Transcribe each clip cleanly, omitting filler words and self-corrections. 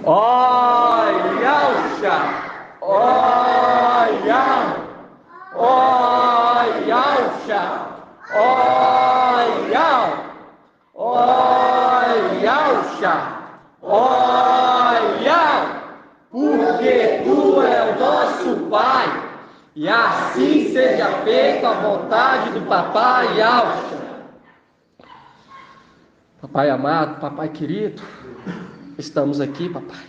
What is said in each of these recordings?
Olha, olha, olha, olha, olha, porque tu é o nosso Pai, e assim seja feita a vontade do Papai Alcha. Papai amado, papai querido, estamos aqui, papai.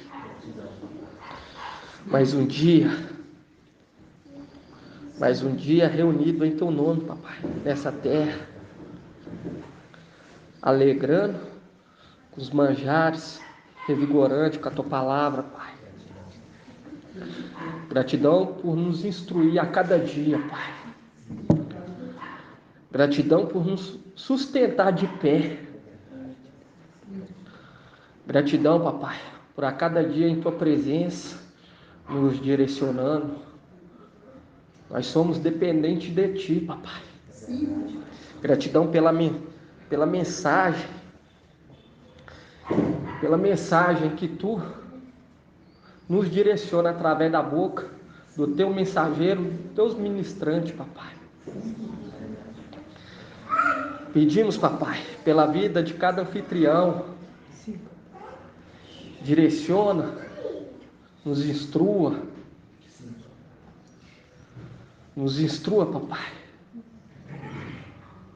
Mais um dia reunido em teu nome, papai, nessa terra, alegrando com os manjares, revigorante com a tua palavra, pai. Gratidão por nos instruir a cada dia, pai. Gratidão por nos sustentar de pé. Gratidão, papai, por a cada dia em tua presença, nos direcionando. Nós somos dependentes de ti, papai. Gratidão pela mensagem que tu nos direciona através da boca do teu mensageiro, dos teus ministrantes, papai. Pedimos, papai, pela vida de cada anfitrião. Direciona, nos instrua, papai.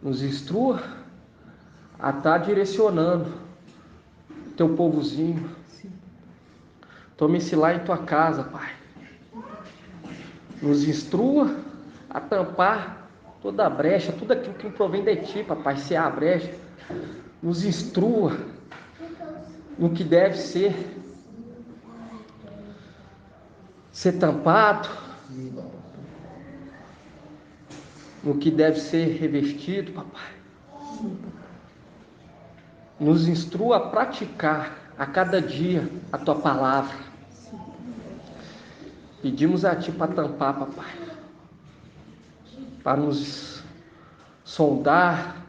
Nos instrua a estar direcionando o teu povozinho. Tome-se lá em tua casa, pai. Nos instrua a tampar toda a brecha, tudo aquilo que provém de ti, papai, se há a brecha. Nos instrua no que deve ser tampado, no que deve ser revestido, papai. Nos instrua a praticar a cada dia a tua palavra. Pedimos a ti para tampar, papai, para nos sondar,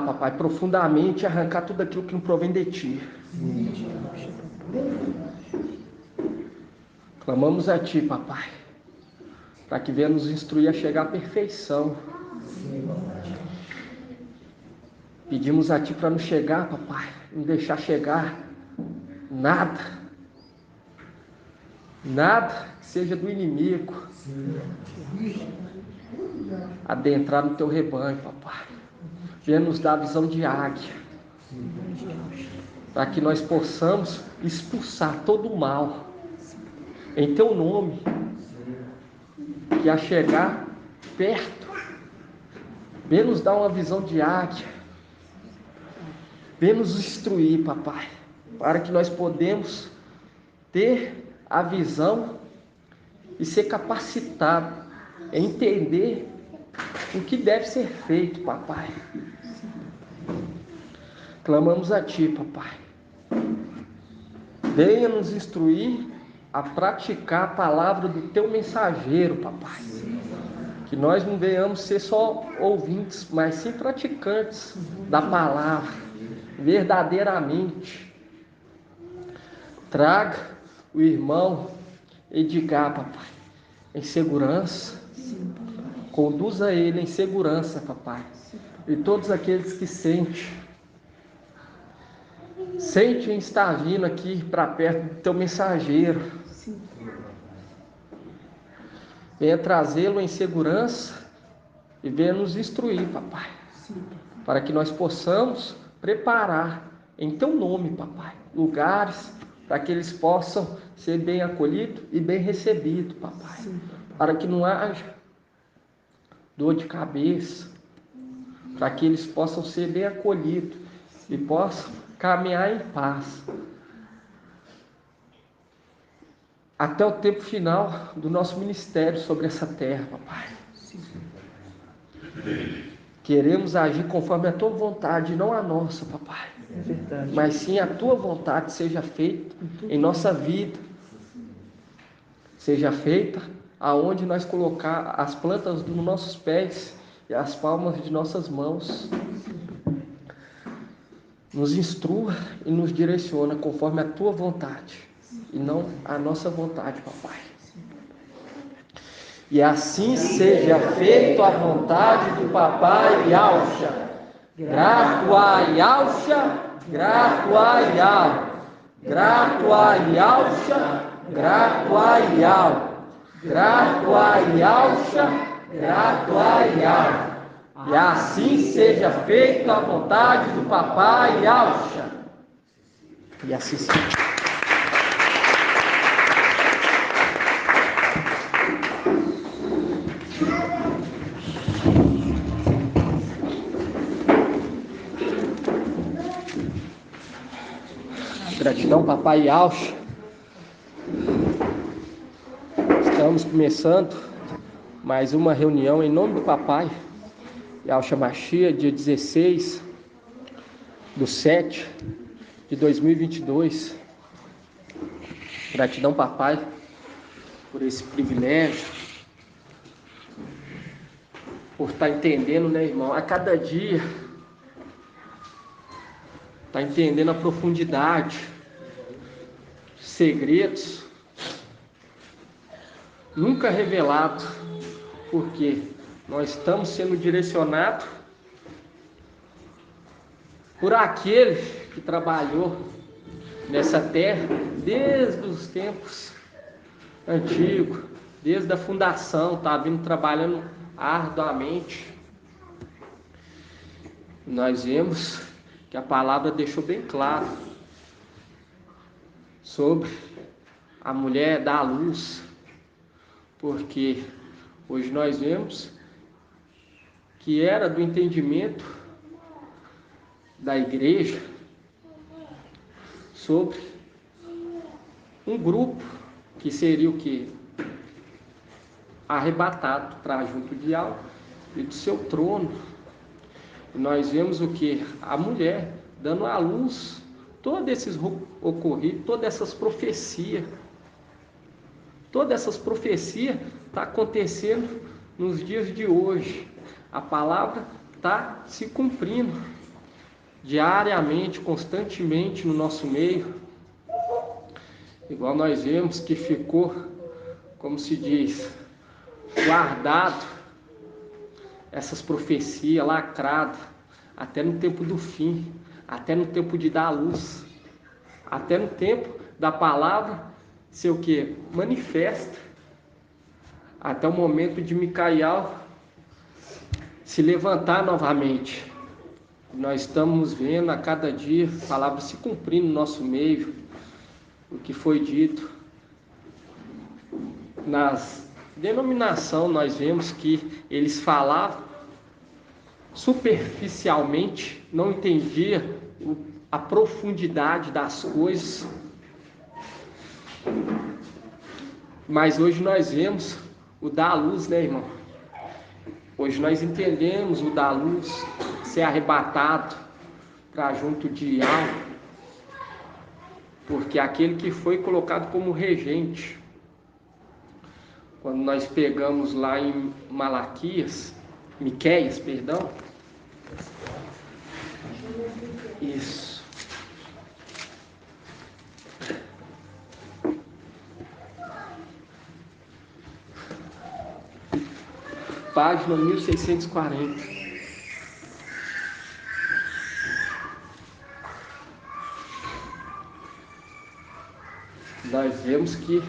papai, profundamente, e arrancar tudo aquilo que não provém de ti. Clamamos a ti, papai, para que venha nos instruir a chegar à perfeição. Pedimos a ti para não chegar, papai, não deixar chegar nada que seja do inimigo adentrar no teu rebanho, papai. Venha nos dar a visão de águia, para que nós possamos expulsar todo o mal em teu nome, que a chegar perto, venha nos dar uma visão de águia, venha nos instruir, papai, para que nós podemos ter a visão e ser capacitado a entender o que deve ser feito, papai. Clamamos a ti, papai. Venha nos instruir a praticar a palavra do teu mensageiro, papai. Que nós não venhamos ser só ouvintes, mas sim praticantes da palavra, verdadeiramente. Traga o irmão Edgar, papai, em segurança. Conduza ele em segurança, papai. E todos aqueles que sentem estar vindo aqui para perto do teu mensageiro. Venha trazê-lo em segurança e venha nos instruir, papai. Para que nós possamos preparar em teu nome, papai, lugares para que eles possam ser bem acolhidos e bem recebidos, papai. Para que não haja dor de cabeça, para que eles possam ser bem acolhidos e possam caminhar em paz até o tempo final do nosso ministério sobre essa terra, papai. Queremos agir conforme a tua vontade, não a nossa, papai. É verdade. Mas sim a tua vontade seja feita em nossa vida. Seja feita aonde nós colocar as plantas dos nossos pés e as palmas de nossas mãos. nos instrua e nos direciona conforme a tua vontade e não a nossa vontade, papai. E assim seja feito a vontade do papai Yalcha. Grato a Yalcha, grato a Yal. Grato a Yalcha, grato a Yal. Grato a Yalcha, grato a Yal. E assim seja feita a vontade do papai Yalcha. E assim seja. Gratidão, papai Yalcha. Estamos começando mais uma reunião em nome do papai Yalcha Machia, dia 16/7/2022. Gratidão, papai, por esse privilégio, por estar entendendo, né, irmão, a cada dia, estar entendendo a profundidade, segredos nunca revelados, porque nós estamos sendo direcionados por aquele que trabalhou nessa terra desde os tempos antigos, desde a fundação, está vindo trabalhando arduamente. Nós vemos que a palavra deixou bem claro sobre a mulher dar à luz, porque hoje nós vemos que era do entendimento da igreja sobre um grupo que seria o quê? Arrebatado para junto de Yahweh e do seu trono. E nós vemos o que? A mulher dando à luz todos esses ocorridos, todas essas profecias. Todas essas profecias estão acontecendo nos dias de hoje. A palavra está se cumprindo diariamente, constantemente no nosso meio. Igual nós vemos que ficou, como se diz, guardado essas profecias lacradas até no tempo do fim, até no tempo de dar a luz, até no tempo da palavra ser o que? Manifesta, até o momento de Micael se levantar novamente. Nós estamos vendo a cada dia a palavra se cumprindo no nosso meio, o que foi dito nas denominação. Nós vemos que eles falavam superficialmente, não entendia a profundidade das coisas, mas hoje nós vemos o dar à luz, né, irmão? Hoje nós entendemos o dar à luz, ser arrebatado para junto de Yahweh, porque aquele que foi colocado como regente, quando nós pegamos lá em Miqueias, perdão, isso, página 1640. Nós vemos que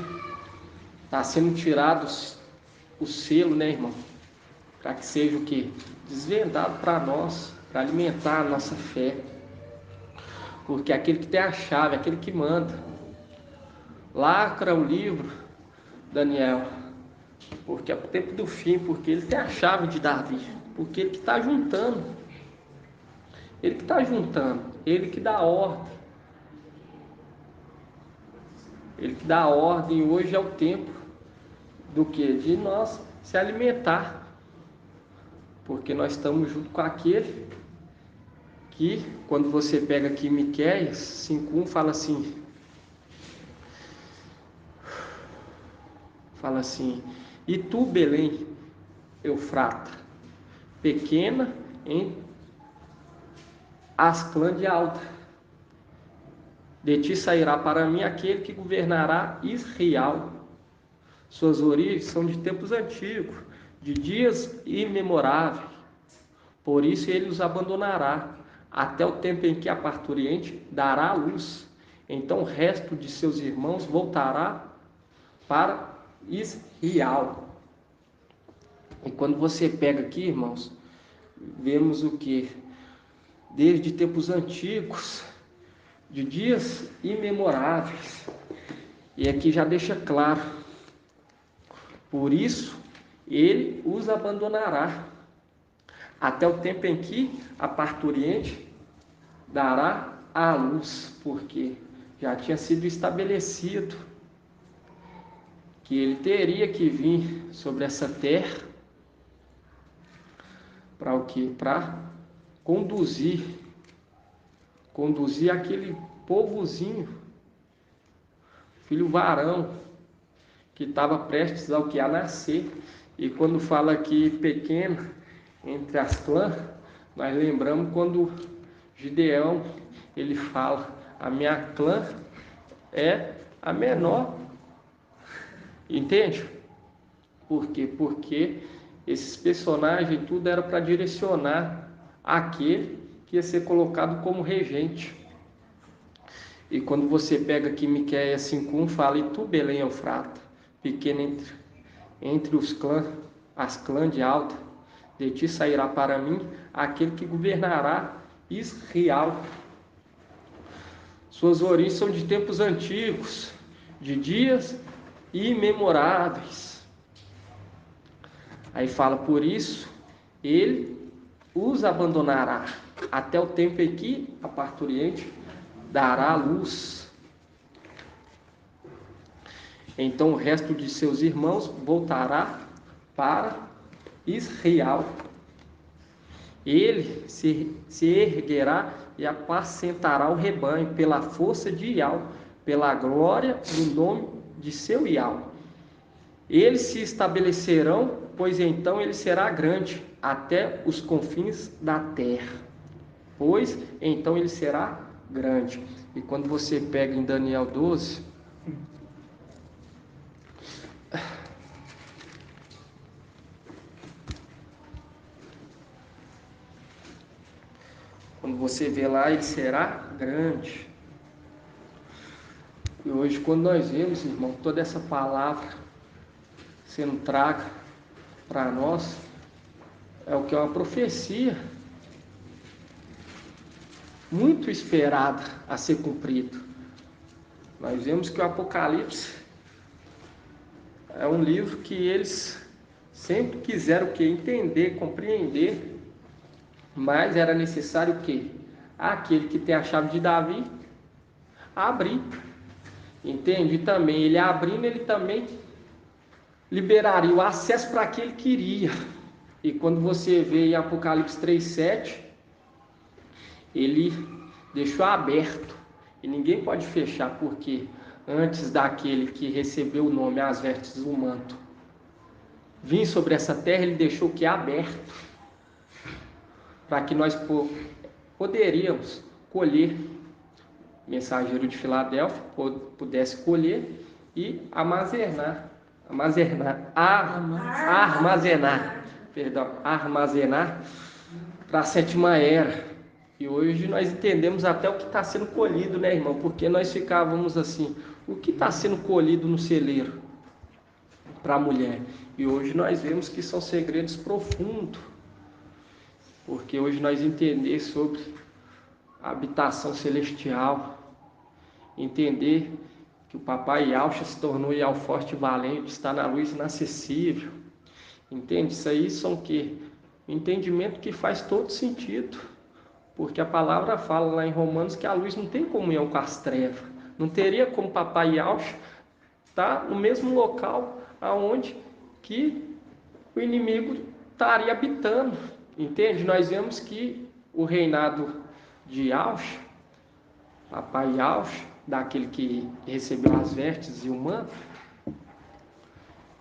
está sendo tirado o selo, né, irmão? Para que seja o que? Desvendado para nós, para alimentar a nossa fé. Porque aquele que tem a chave, aquele que manda, lacra o livro, Daniel, porque é o tempo do fim, porque ele tem a chave de Davi, porque ele que está juntando, ele que está juntando, ele que dá ordem. Ele que dá ordem. Hoje é o tempo do que? De nós se alimentar, porque nós estamos junto com aquele que, quando você pega aqui Miqueias 5:1, fala assim, e tu, Belém, Eufrata, pequena em Asclã de Alta, De ti sairá para mim aquele que governará Israel. Suas origens são de tempos antigos, de dias imemoráveis. Por isso ele os abandonará, até o tempo em que a parturiente dará a luz. Então o resto de seus irmãos voltará para Israel. E quando você pega aqui, irmãos, vemos o que? Desde tempos antigos, de dias imemoráveis. E aqui já deixa claro. Por isso ele os abandonará, até o tempo em que a parturiente dará a luz, porque já tinha sido estabelecido que ele teria que vir sobre essa terra para o quê? Para conduzir aquele povozinho, filho varão, que estava prestes ao que a nascer. E quando fala aqui pequeno, entre as clãs, nós lembramos quando Gideão, ele fala, a minha clã é a menor. Entende? Por quê? Porque esses personagens tudo era para direcionar aquele que ia ser colocado como regente. E quando você pega aqui Miqueias 5:1, fala, e tu, Belém Eufrata, pequena entre os clãs, as clãs de alta, de ti sairá para mim aquele que governará Israel. Suas origens são de tempos antigos, de dias imemoráveis. Aí fala, por isso ele os abandonará, até o tempo em que a parturiente dará a luz. Então o resto de seus irmãos voltará para Israel. Ele se erguerá e apacentará o rebanho pela força de Iau, pela glória do nome de seu Iau. Eles se estabelecerão, pois então ele será grande até os confins da terra. Pois então ele será grande. E quando você pega em Daniel 12, quando você vê lá, ele será grande. E hoje, quando nós vemos, irmão, toda essa palavra sendo traga para nós, é o que é uma profecia muito esperada a ser cumprido. Nós vemos que o Apocalipse é um livro que eles sempre quiseram o quê? Entender, compreender, mas era necessário o quê? Aquele que tem a chave de Davi abrir. Entende? E também ele abrindo, ele também liberaria o acesso para aquele que queria. E quando você vê em Apocalipse 3:7, ele deixou aberto e ninguém pode fechar, porque antes daquele que recebeu o nome, as vestes do manto, vir sobre essa terra, ele deixou o que? Aberto, para que nós poderíamos colher, mensageiro de Filadélfia pudesse colher e armazenar para a sétima era. E hoje nós entendemos até o que está sendo colhido, né, irmão? Porque nós ficávamos assim, o que está sendo colhido no celeiro para a mulher? E hoje nós vemos que são segredos profundos, porque hoje nós entendemos sobre a habitação celestial, entender que o papai Yahshua se tornou Iau forte e valente, está na luz inacessível. Entende? Isso aí são o quê? Entendimento que faz todo sentido. Porque a palavra fala lá em Romanos que a luz não tem comunhão com as trevas. Não teria como papai Yahshua estar no mesmo local aonde que o inimigo estaria habitando. Entende? Nós vemos que o reinado de Yahshua, papai Yahshua, daquele que recebeu as vestes e o manto,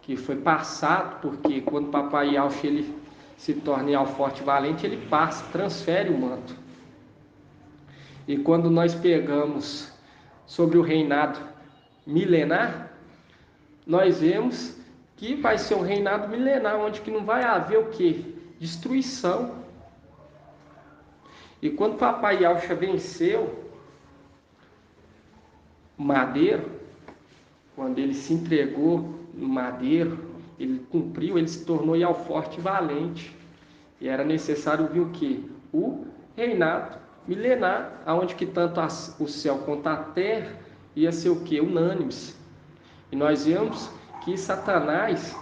que foi passado, porque quando o papai Yahshua ele se torna Iau forte e valente, ele passa, transfere o manto. E quando nós pegamos sobre o reinado milenar, nós vemos que vai ser um reinado milenar, onde que não vai haver o quê? Destruição. E quando Papai Yahshua venceu o madeiro, quando ele se entregou no madeiro, ele cumpriu, ele se tornou Yahweh forte e valente. E era necessário vir o quê? O reinado milenar, aonde que tanto o céu quanto a terra ia ser o quê? Unânimes. E nós vemos que Satanás,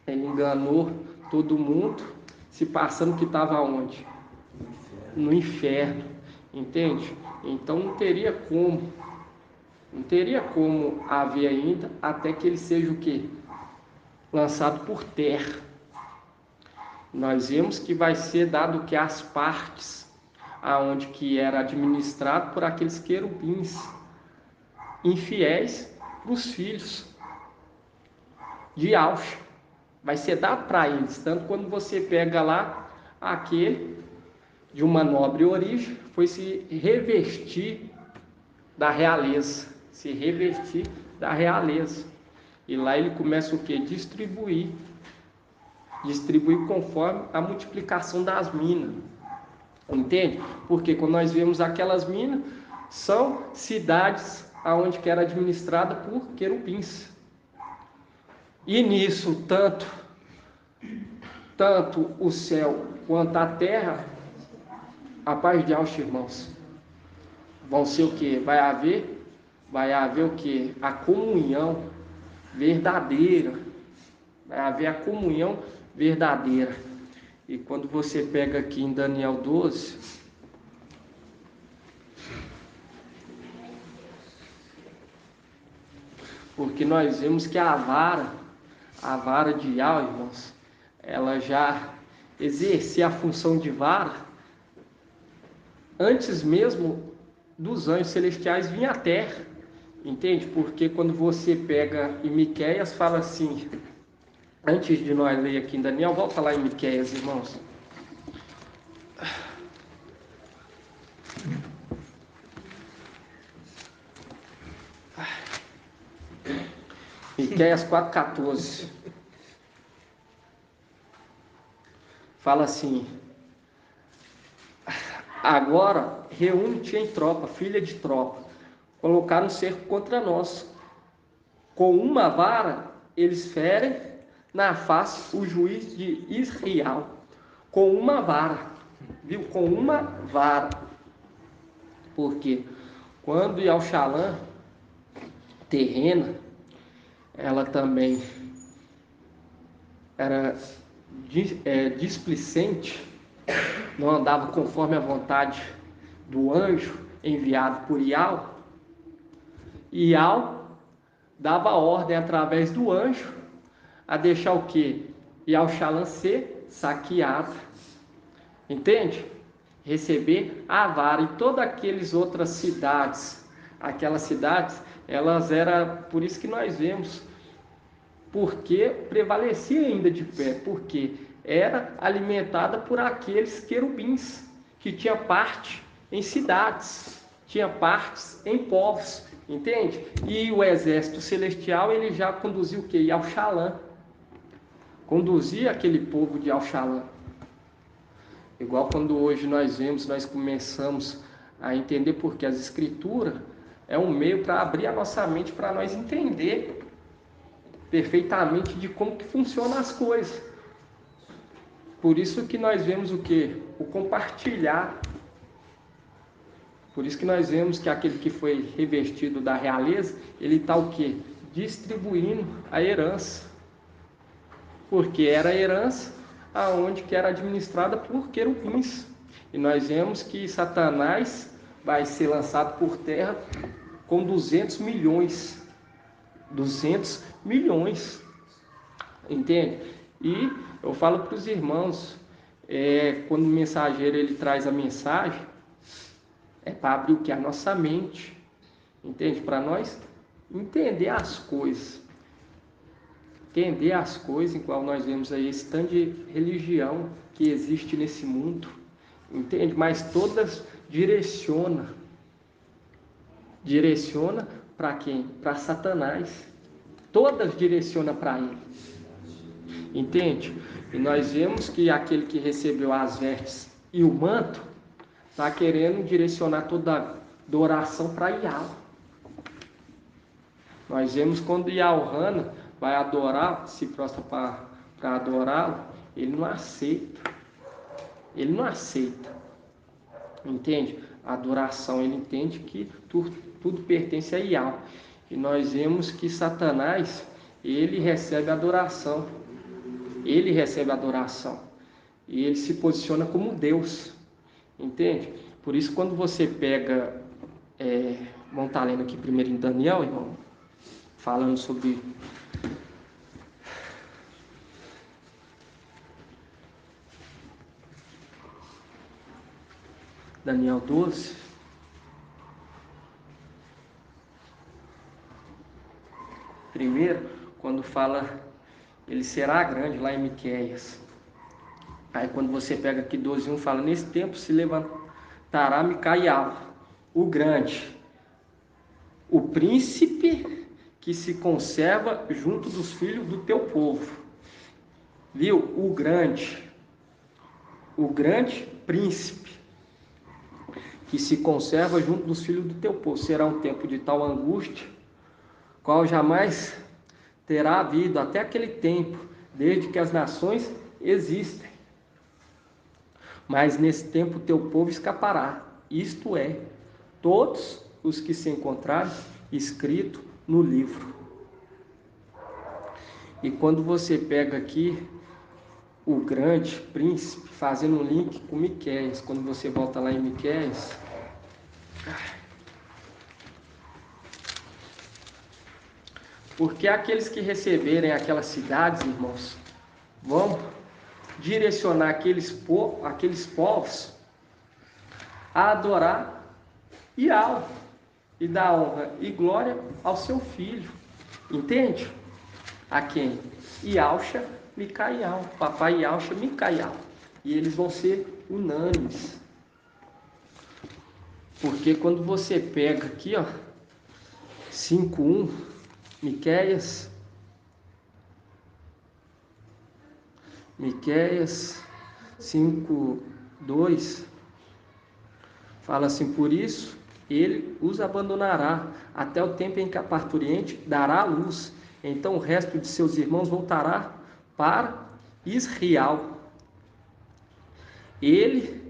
ele enganou todo mundo, se passando que estava onde? No inferno, entende? Então não teria como haver ainda, até que ele seja o quê? Lançado por terra. Nós vemos que vai ser dado que as partes, aonde que era administrado por aqueles querubins infiéis para os filhos de Yahshua. Vai ser dado para eles, tanto quando você pega lá aquele de uma nobre origem, foi se revestir da realeza, e lá ele começa o que? Distribuir conforme a multiplicação das minas, entende? Porque quando nós vemos aquelas minas, são cidades aonde que era administrada por querubins, e nisso tanto o céu quanto a terra, a paz de Yahshua, irmãos, vão ser o que? Vai haver o que? A comunhão verdadeira. Vai haver a comunhão verdadeira. E quando você pega aqui em Daniel 12, porque nós vemos que a vara de Yahweh, irmãos, ela já exercia a função de vara antes mesmo dos anjos celestiais virem à terra, entende? Porque quando você pega em Miqueias, fala assim, antes de nós ler aqui em Daniel, volta lá em Miqueias, irmãos. Miqueias 4,14 fala assim: agora reúne-te em tropa, filha de tropa, colocaram um cerco contra nós. Com uma vara eles ferem na face o juiz de Israel. Com uma vara, viu? Com uma vara. Porque quando Yahshua terrena, ela também era displicente, não andava conforme a vontade do anjo enviado por Yahweh, e Yahweh dava ordem através do anjo a deixar o que? Yahshua ser saqueado, entende? Receber a vara. E todas aquelas outras cidades, elas eram, por isso que nós vemos, porque prevalecia ainda de pé, porque era alimentada por aqueles querubins, que tinha parte em cidades, tinha partes em povos, entende? E o exército celestial, ele já conduzia o que? Yahshua, conduzia aquele povo de Yahshua. Igual quando hoje nós começamos a entender, porque as escrituras é um meio para abrir a nossa mente, para nós entender perfeitamente de como que funcionam as coisas. Por isso que nós vemos o que? O compartilhar. Por isso que nós vemos que aquele que foi revestido da realeza, ele está o que? Distribuindo a herança. Porque era a herança aonde que era administrada por querubins. E nós vemos que Satanás vai ser lançado por terra com 200 milhões. 200 milhões. Entende? E eu falo para os irmãos, quando o mensageiro ele traz a mensagem, é para abrir o que? A nossa mente. Entende? Para nós entender as coisas. Entender as coisas, em qual nós vemos aí esse tanto de religião que existe nesse mundo. Entende? Mas todas direcionam direciona para quem? Para Satanás. Todas direcionam para ele. Entende? E nós vemos que aquele que recebeu as vestes e o manto está querendo direcionar toda a adoração para Ial. Nós vemos quando Ial-Hana vai adorar, se prostra para adorá-lo, ele não aceita. Ele não aceita. Entende? A adoração, ele entende que tudo pertence a Ial. E nós vemos que Satanás, ele recebe adoração. Ele recebe adoração. E ele se posiciona como Deus. Entende? Por isso, quando você pega... vamos estar lendo aqui primeiro em Daniel, irmão. Falando sobre... Daniel 12. Primeiro, quando fala, ele será grande, lá em Miqueias. Aí quando você pega aqui 12:1, fala, nesse tempo se levantará Micaial, o grande, o príncipe que se conserva junto dos filhos do teu povo. Viu? O grande príncipe que se conserva junto dos filhos do teu povo. Será um tempo de tal angústia, qual jamais terá havido até aquele tempo, desde que as nações existem. Mas nesse tempo teu povo escapará, isto é, todos os que se encontrarem escrito no livro. E quando você pega aqui o grande príncipe, fazendo um link com Miqueias, quando você volta lá em Miqueias, porque aqueles que receberem aquelas cidades, irmãos, vão direcionar aqueles povos a adorar Ial e dar honra e glória ao seu filho. Entende? A quem? Ialcha, Micaial. Papai Ialcha, Micaial. E eles vão ser unânimes. Porque quando você pega aqui, ó, 5:1, Miqueias 5:2, fala assim, por isso ele os abandonará até o tempo em que a parturiente dará a luz. Então o resto de seus irmãos voltará para Israel. Ele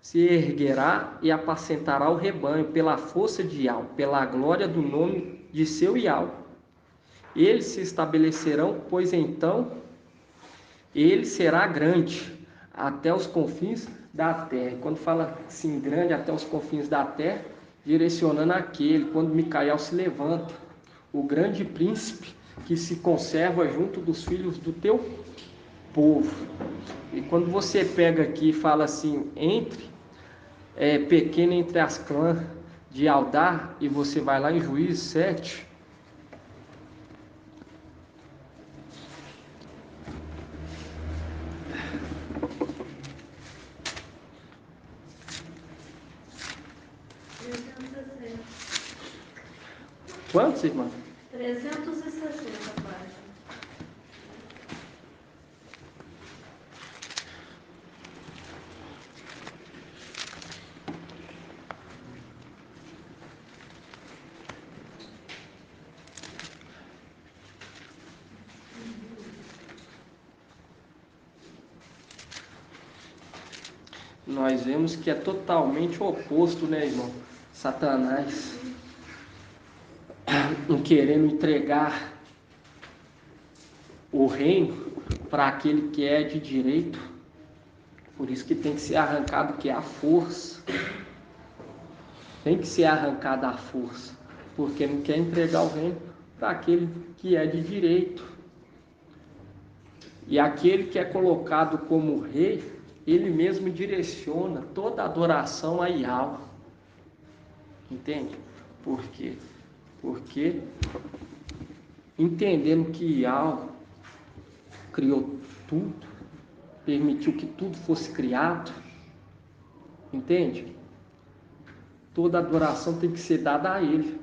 se erguerá e apacentará o rebanho pela força de Ial, pela glória do nome de seu Ial. Eles se estabelecerão, pois então ele será grande até os confins da terra. Quando fala assim, grande até os confins da terra, direcionando aquele, quando Micaial se levanta, o grande príncipe que se conserva junto dos filhos do teu povo. E quando você pega aqui e fala assim, pequeno entre as clãs de Aldar, e você vai lá em Juízes 7, quantos, irmã? 360 páginas. Nós vemos que é totalmente o oposto, né, irmão? Satanás querendo entregar o reino para aquele que é de direito. Por isso que tem que ser arrancado, que é a força. Tem que ser arrancada a força, porque não quer entregar o reino para aquele que é de direito. E aquele que é colocado como rei, ele mesmo direciona toda a adoração a Ial. Entende? Por quê? Porque entendendo que Ial criou tudo, permitiu que tudo fosse criado, entende? toda adoração tem que ser dada a Ele.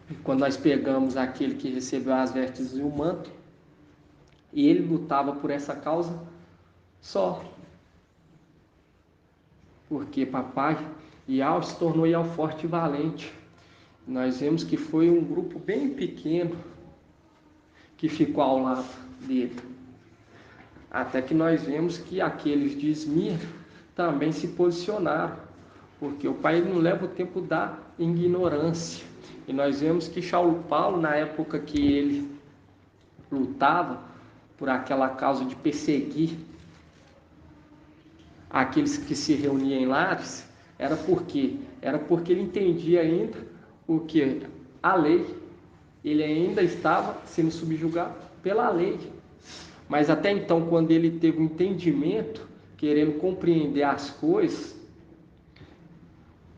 E quando nós pegamos aquele que recebeu as vestes e o manto, e ele lutava por essa causa só. Porque papai Iau se tornou Iau forte e valente. Nós vemos que foi um grupo bem pequeno que ficou ao lado dele. Até que nós vemos que aqueles de Esmirna também se posicionaram. Porque o pai não leva o tempo da ignorância. E nós vemos que Paulo, na época que ele lutava por aquela causa de perseguir aqueles que se reuniam em lares, era porque ele entendia ainda o que a lei, ele ainda estava sendo subjugado pela lei. Mas até então, quando ele teve um entendimento, querendo compreender as coisas,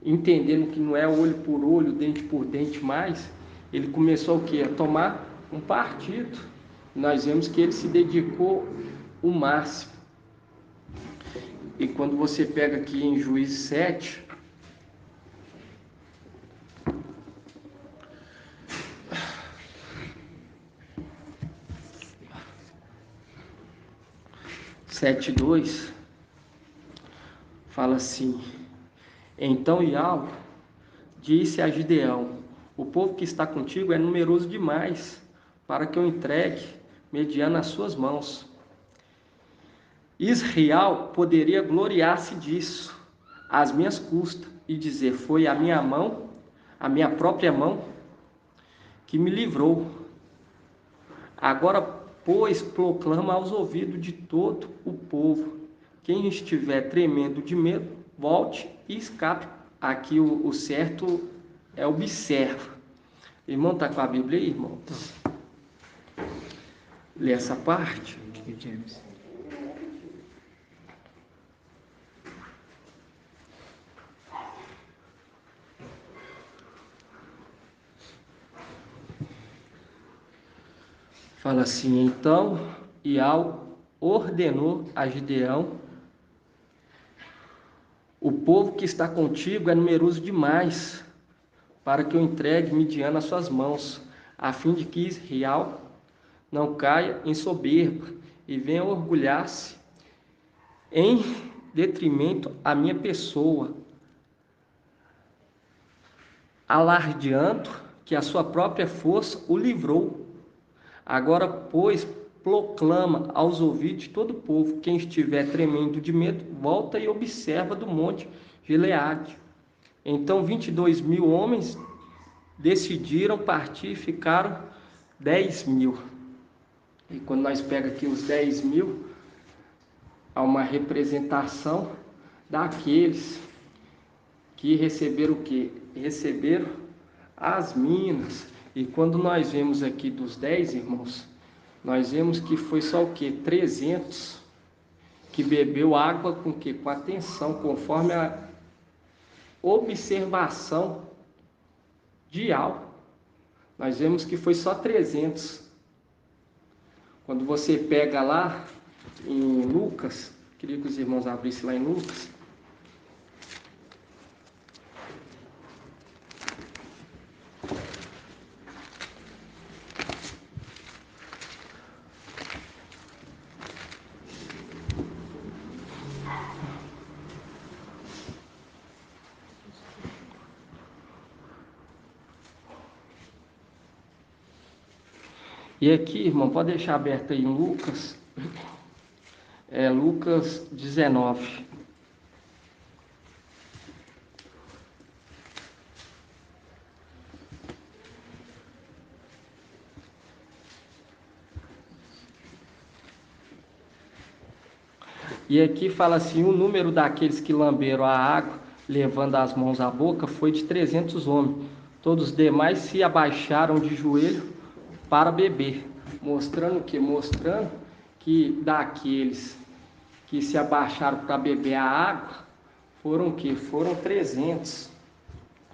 entendendo que não é olho por olho, dente por dente mais, ele começou o quê? A tomar um partido. Nós vemos que ele se dedicou o máximo. E quando você pega aqui em Juízes 7, sete 2, fala assim: então Iau disse a Gideão: o povo que está contigo é numeroso demais para que eu entregue mediante as suas mãos. Israel poderia gloriar-se disso, às minhas custas, e dizer: foi a minha mão, a minha própria mão, que me livrou. Agora, pois, proclama aos ouvidos de todo o povo: quem estiver tremendo de medo, volte e escape. Aqui o certo é observa. Irmão, está com a Bíblia aí, irmão? Lê essa parte. James. Fala assim: então Iau ordenou a Gideão: o povo que está contigo é numeroso demais para que eu entregue Midian nas suas mãos, a fim de que Israel não caia em soberba e venha orgulhar-se em detrimento à minha pessoa, alardeando que a sua própria força o livrou. Agora, pois, proclama aos ouvidos de todo o povo: quem estiver tremendo de medo, volta e observa do monte Gileade. Então 22.000 homens decidiram partir e ficaram 10.000. E quando nós pegamos aqui os 10.000, há uma representação daqueles que receberam o quê? Receberam as minas. E quando nós vemos aqui dos 10, irmãos, nós vemos que foi só o quê? 300 que bebeu água com quê? Com atenção, conforme a observação de Iau. Nós vemos que foi só 300. Quando você pega lá em Lucas, queria que os irmãos abrissem lá em Lucas. E aqui, irmão, pode deixar aberto aí em Lucas, Lucas 19. E aqui fala assim: o número daqueles que lamberam a água, levando as mãos à boca, foi de 300 homens. Todos os demais se abaixaram de joelho para beber, mostrando o quê? Mostrando que daqueles que se abaixaram para beber a água, foram o quê? Foram 300.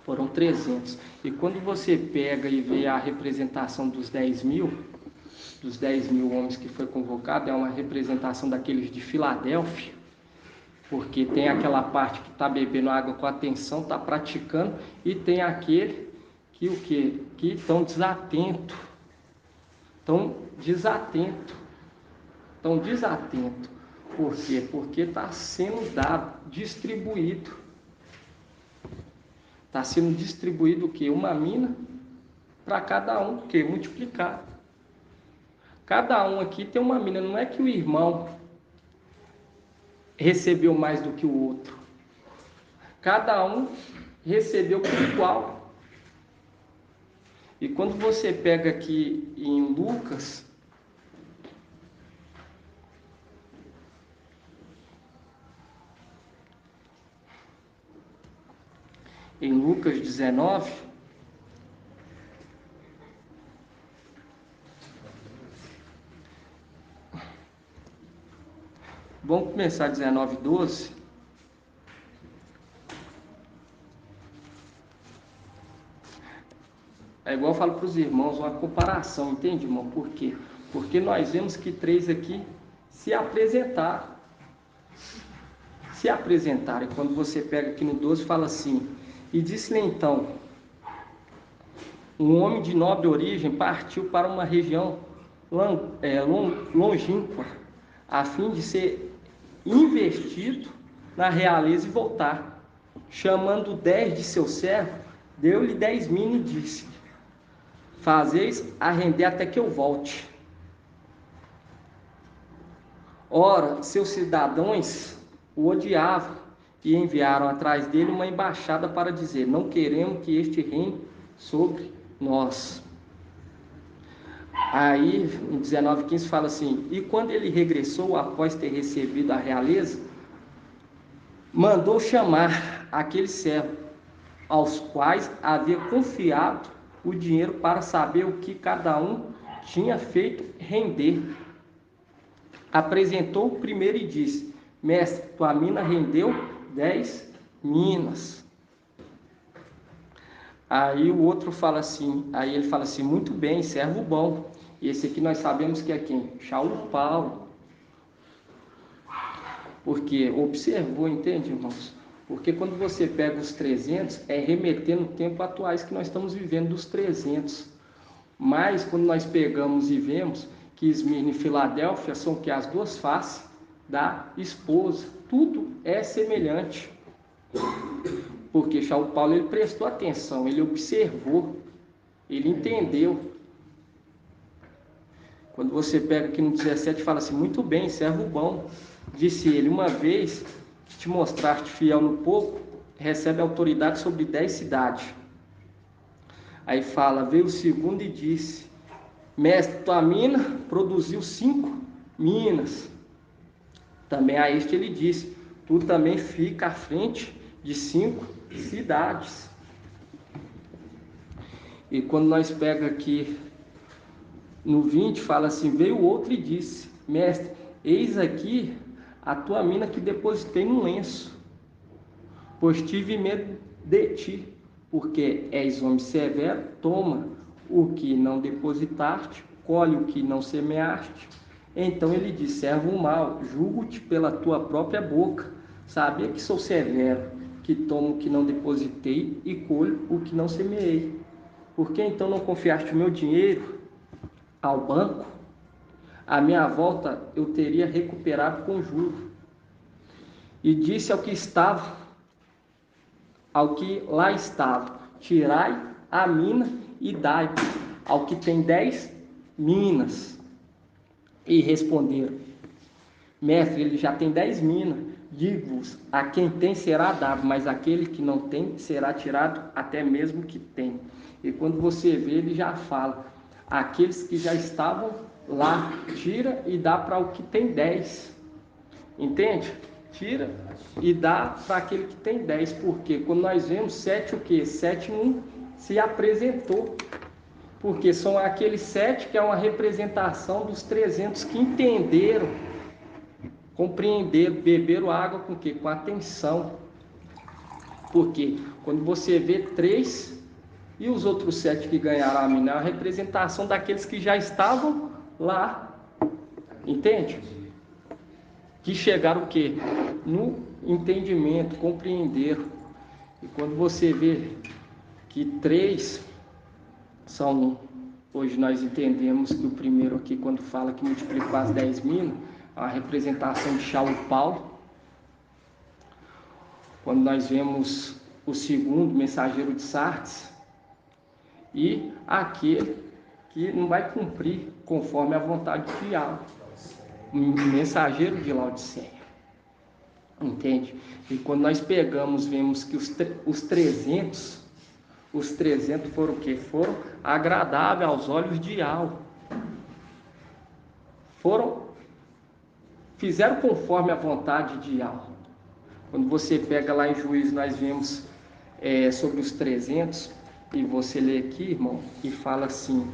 Foram 300. E quando você pega e vê a representação dos 10.000, dos 10.000 homens que foi convocado, é uma representação daqueles de Filadélfia, Porque tem aquela parte que está bebendo água com atenção, está praticando, e tem aquele que o quê? Que estão desatento. Estão desatento. Por quê? Porque está sendo dado, distribuído. Está sendo distribuído o quê? Uma mina para cada um, o quê? Multiplicar. Cada um aqui tem uma mina, não é que o irmão recebeu mais do que o outro. Cada um recebeu por igual. E quando você pega aqui em Lucas, em Lucas 19, vamos começar 19:12. É igual eu falo para os irmãos, uma comparação, entende, irmão? Por quê? Porque nós vemos que 3 aqui se apresentaram. E quando você pega aqui no 12, fala assim: e disse-lhe então, um homem de nobre origem partiu para uma região longínqua, a fim de ser investido na realeza e voltar. Chamando 10 de seu servo, deu-lhe 10 minas e disse: fazeis a render até que eu volte. Ora, seus cidadãos o odiavam e enviaram atrás dele uma embaixada para dizer: não queremos que este reine sobre nós. Aí, em 19:15 fala assim: e quando ele regressou, após ter recebido a realeza, mandou chamar aquele servo, aos quais havia confiado o dinheiro, para saber o que cada um tinha feito render. Apresentou o primeiro e disse: mestre, tua mina rendeu 10 minas. Aí o outro fala assim, aí ele fala assim: muito bem, servo bom. E esse aqui nós sabemos que é quem? Shaul Paulo. Porque observou, entende, irmãos? Porque quando você pega os 300, é remetendo o tempo atuais que nós estamos vivendo dos 300. Mas quando nós pegamos e vemos que Esmirna e Filadélfia são que as duas faces da esposa, tudo é semelhante. Porque Shaul Paulo, ele prestou atenção, ele observou, ele entendeu. Quando você pega aqui no 17, fala assim: muito bem, servo bom. Disse ele: uma vez que te mostraste fiel no pouco, recebe autoridade sobre 10 cidades. Aí fala: veio o segundo e disse: mestre, tua mina produziu 5 minas. Também a este ele disse: tu também fica à frente de 5 cidades. E quando nós pega aqui no 20, fala assim: veio outro e disse: mestre, eis aqui a tua mina que depositei no lenço, pois tive medo de ti, porque és homem severo, toma o que não depositaste, colhe o que não semeaste. Então ele disse: servo mau, julgo-te pela tua própria boca. Sabia que sou severo, que tomo o que não depositei e colho o que não semeei. Por que então não confiaste o meu dinheiro ao banco? A minha volta eu teria recuperado com juro. E disse ao que lá estava: tirai a mina e dai ao que tem 10 minas. E responderam: mestre, ele já tem 10 minas. Digo-vos, a quem tem será dado, mas aquele que não tem será tirado até mesmo que tem. E quando você vê, ele já fala: aqueles que já estavam lá, tira e dá para o que tem 10. Entende? Tira e dá para aquele que tem 10. Porque quando nós vemos 7, o que? 7 não se apresentou. Porque são aqueles 7 que é uma representação dos 300 que entenderam, compreenderam, beberam água com o quê? Com atenção. Porque quando você vê 3 e os outros 7 que ganharam a mina, é a representação daqueles que já estavam lá. Entende? que chegaram o quê? No entendimento, compreenderam. E quando você vê que 3 são, hoje nós entendemos que o primeiro aqui, quando fala que multiplicou as 10 minas, é uma representação de Saulo Paulo. Quando nós vemos o segundo, mensageiro de Sardes, e aquele que não vai cumprir conforme a vontade de Yahweh, o mensageiro de Laodiceia. Entende? E quando nós pegamos, vemos que os 300 foram o quê? Foram agradáveis aos olhos de Yahweh. Fizeram conforme a vontade de Yahweh. Quando você pega lá em Juízes, nós vemos sobre os 300, e você lê aqui, irmão, e fala assim,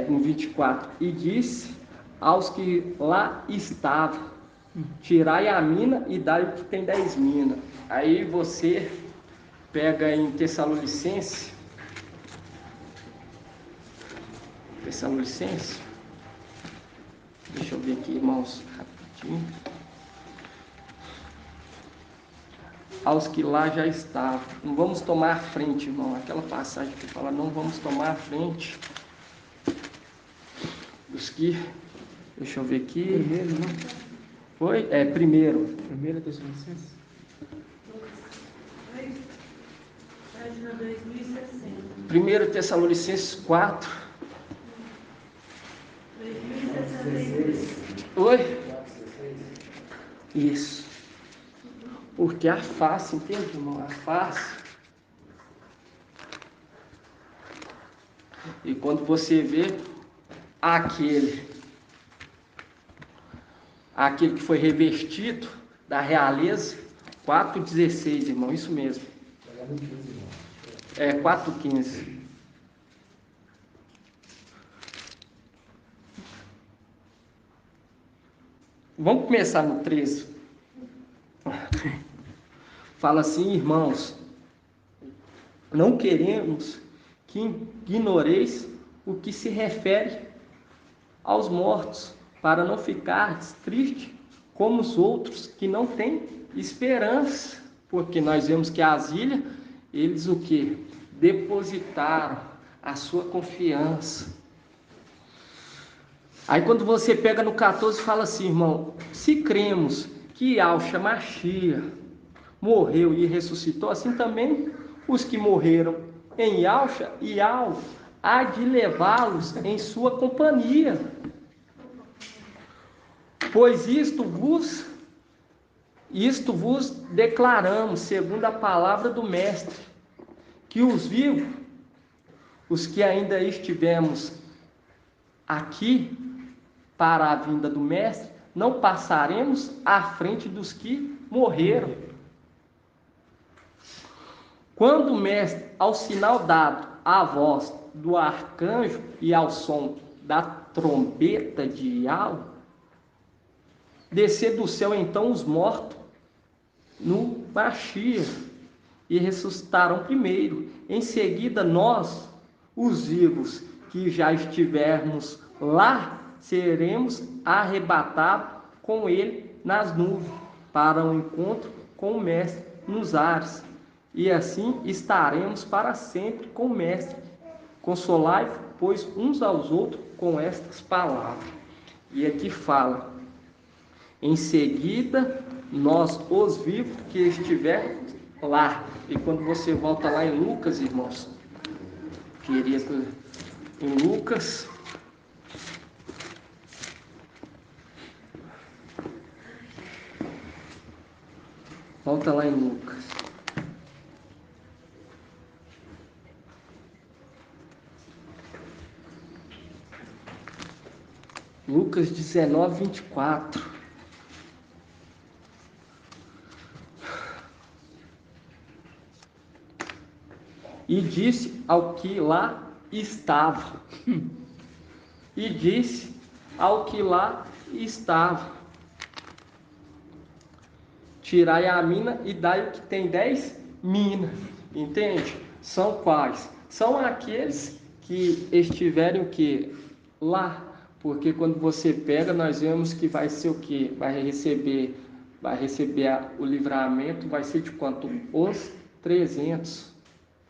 no 24, e disse aos que lá estavam, tirai a mina e dai o que tem 10 minas. Aí você pega em Tessalonicenses, deixa eu ver aqui, irmãos, rapidinho. Aos que lá já estavam. Não vamos tomar a frente, irmão. Aquela passagem que fala, não vamos tomar a frente dos que... Deixa eu ver aqui. Primeiro, não? Foi? Primeiro. Primeira Tessalonicenses? Página 2060. 1 Tessalonicenses 4. 2063. Oi? Isso. Porque a face, entende, irmão? A face. E quando você vê aquele que foi revestido da realeza, 4,16, irmão, isso mesmo. 4,15. Vamos começar no 13. Fala assim, irmãos, não queremos que ignoreis o que se refere aos mortos, para não ficardes tristes como os outros que não têm esperança. Porque nós vemos que as ilhas, eles o que? Depositaram a sua confiança. Aí quando você pega no 14, fala assim, irmão, se cremos que Yahshua Mashiach morreu e ressuscitou, assim também os que morreram em Yahshua, Yahweh há de levá-los em sua companhia. Pois isto vos declaramos, segundo a palavra do Mestre, que os vivos, os que ainda estivemos aqui para a vinda do Mestre, não passaremos à frente dos que morreram. Quando o Mestre, ao sinal dado à voz do arcanjo e ao som da trombeta de Yahweh, descer do céu então os mortos no Mashiach e ressuscitarão primeiro. Em seguida nós, os vivos que já estivermos lá, seremos arrebatados com ele nas nuvens para o encontro com o Mestre nos ares. E assim estaremos para sempre com o Mestre. Consolai, pois, uns aos outros com estas palavras. E aqui fala, em seguida, nós, os vivos que estivermos lá. E quando você volta lá em Lucas, irmãos, em Lucas, volta lá em Lucas. Lucas 19, 24. E disse ao que lá estava. E disse ao que lá estava: tirai a mina e dai o que tem 10 minas. Entende? São quais? São aqueles que estiverem o quê? Lá. Porque quando você pega, nós vemos que vai ser o quê? Vai receber o livramento, vai ser de quanto? Os 300.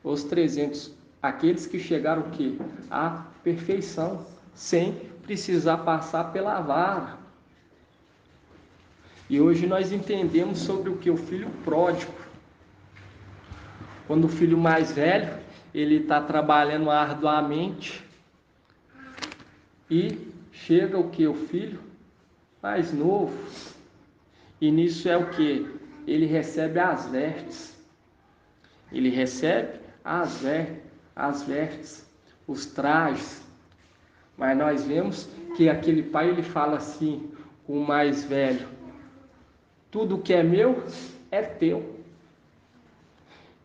Os 300. Aqueles que chegaram o quê? À perfeição, sem precisar passar pela vara. E hoje nós entendemos sobre o que? O filho pródigo. Quando o filho mais velho, ele está trabalhando arduamente e chega o que? O filho mais novo. E nisso é o que? Ele recebe as vestes. Ele recebe as vestes, os trajes. Mas nós vemos que aquele pai, ele fala assim, com o mais velho: tudo que é meu é teu.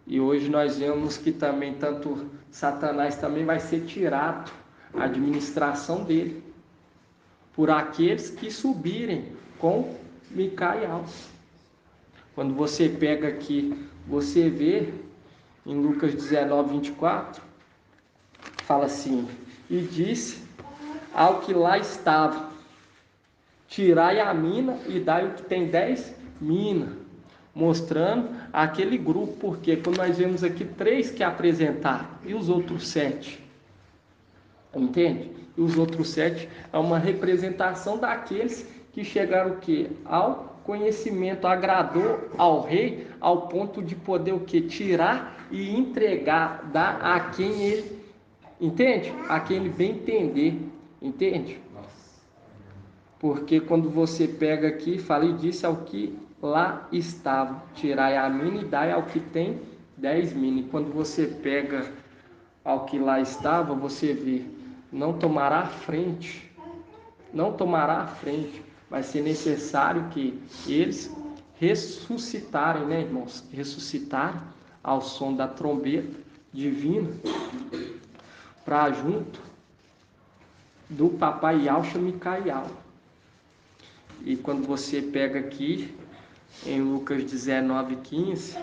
E hoje nós vemos que também, tanto Satanás também vai ser tirado a administração dele por aqueles que subirem com Micael. Quando você pega aqui, você vê em Lucas 19, 24, fala assim: e disse ao que lá estava: tirai a mina e dai o que tem 10 minas. Mostrando aquele grupo, porque quando nós vemos aqui 3 que apresentaram, e os outros 7? Entende? E os outros 7 é uma representação daqueles que chegaram o quê? Ao conhecimento, agradou ao rei, ao ponto de poder o quê? Tirar e entregar, dar a quem ele, entende? A quem ele bem entender, entende? Porque quando você pega aqui, fala: e disse ao que lá estava: tirai a mina e dai ao que tem 10 minas. E quando você pega ao que lá estava, você vê: não tomará a frente. Não tomará a frente. Vai ser necessário que eles ressuscitarem, né, irmãos? Ressuscitarem ao som da trombeta divina, para junto do papai Yahshua Micael. E quando você pega aqui em Lucas 19, 15,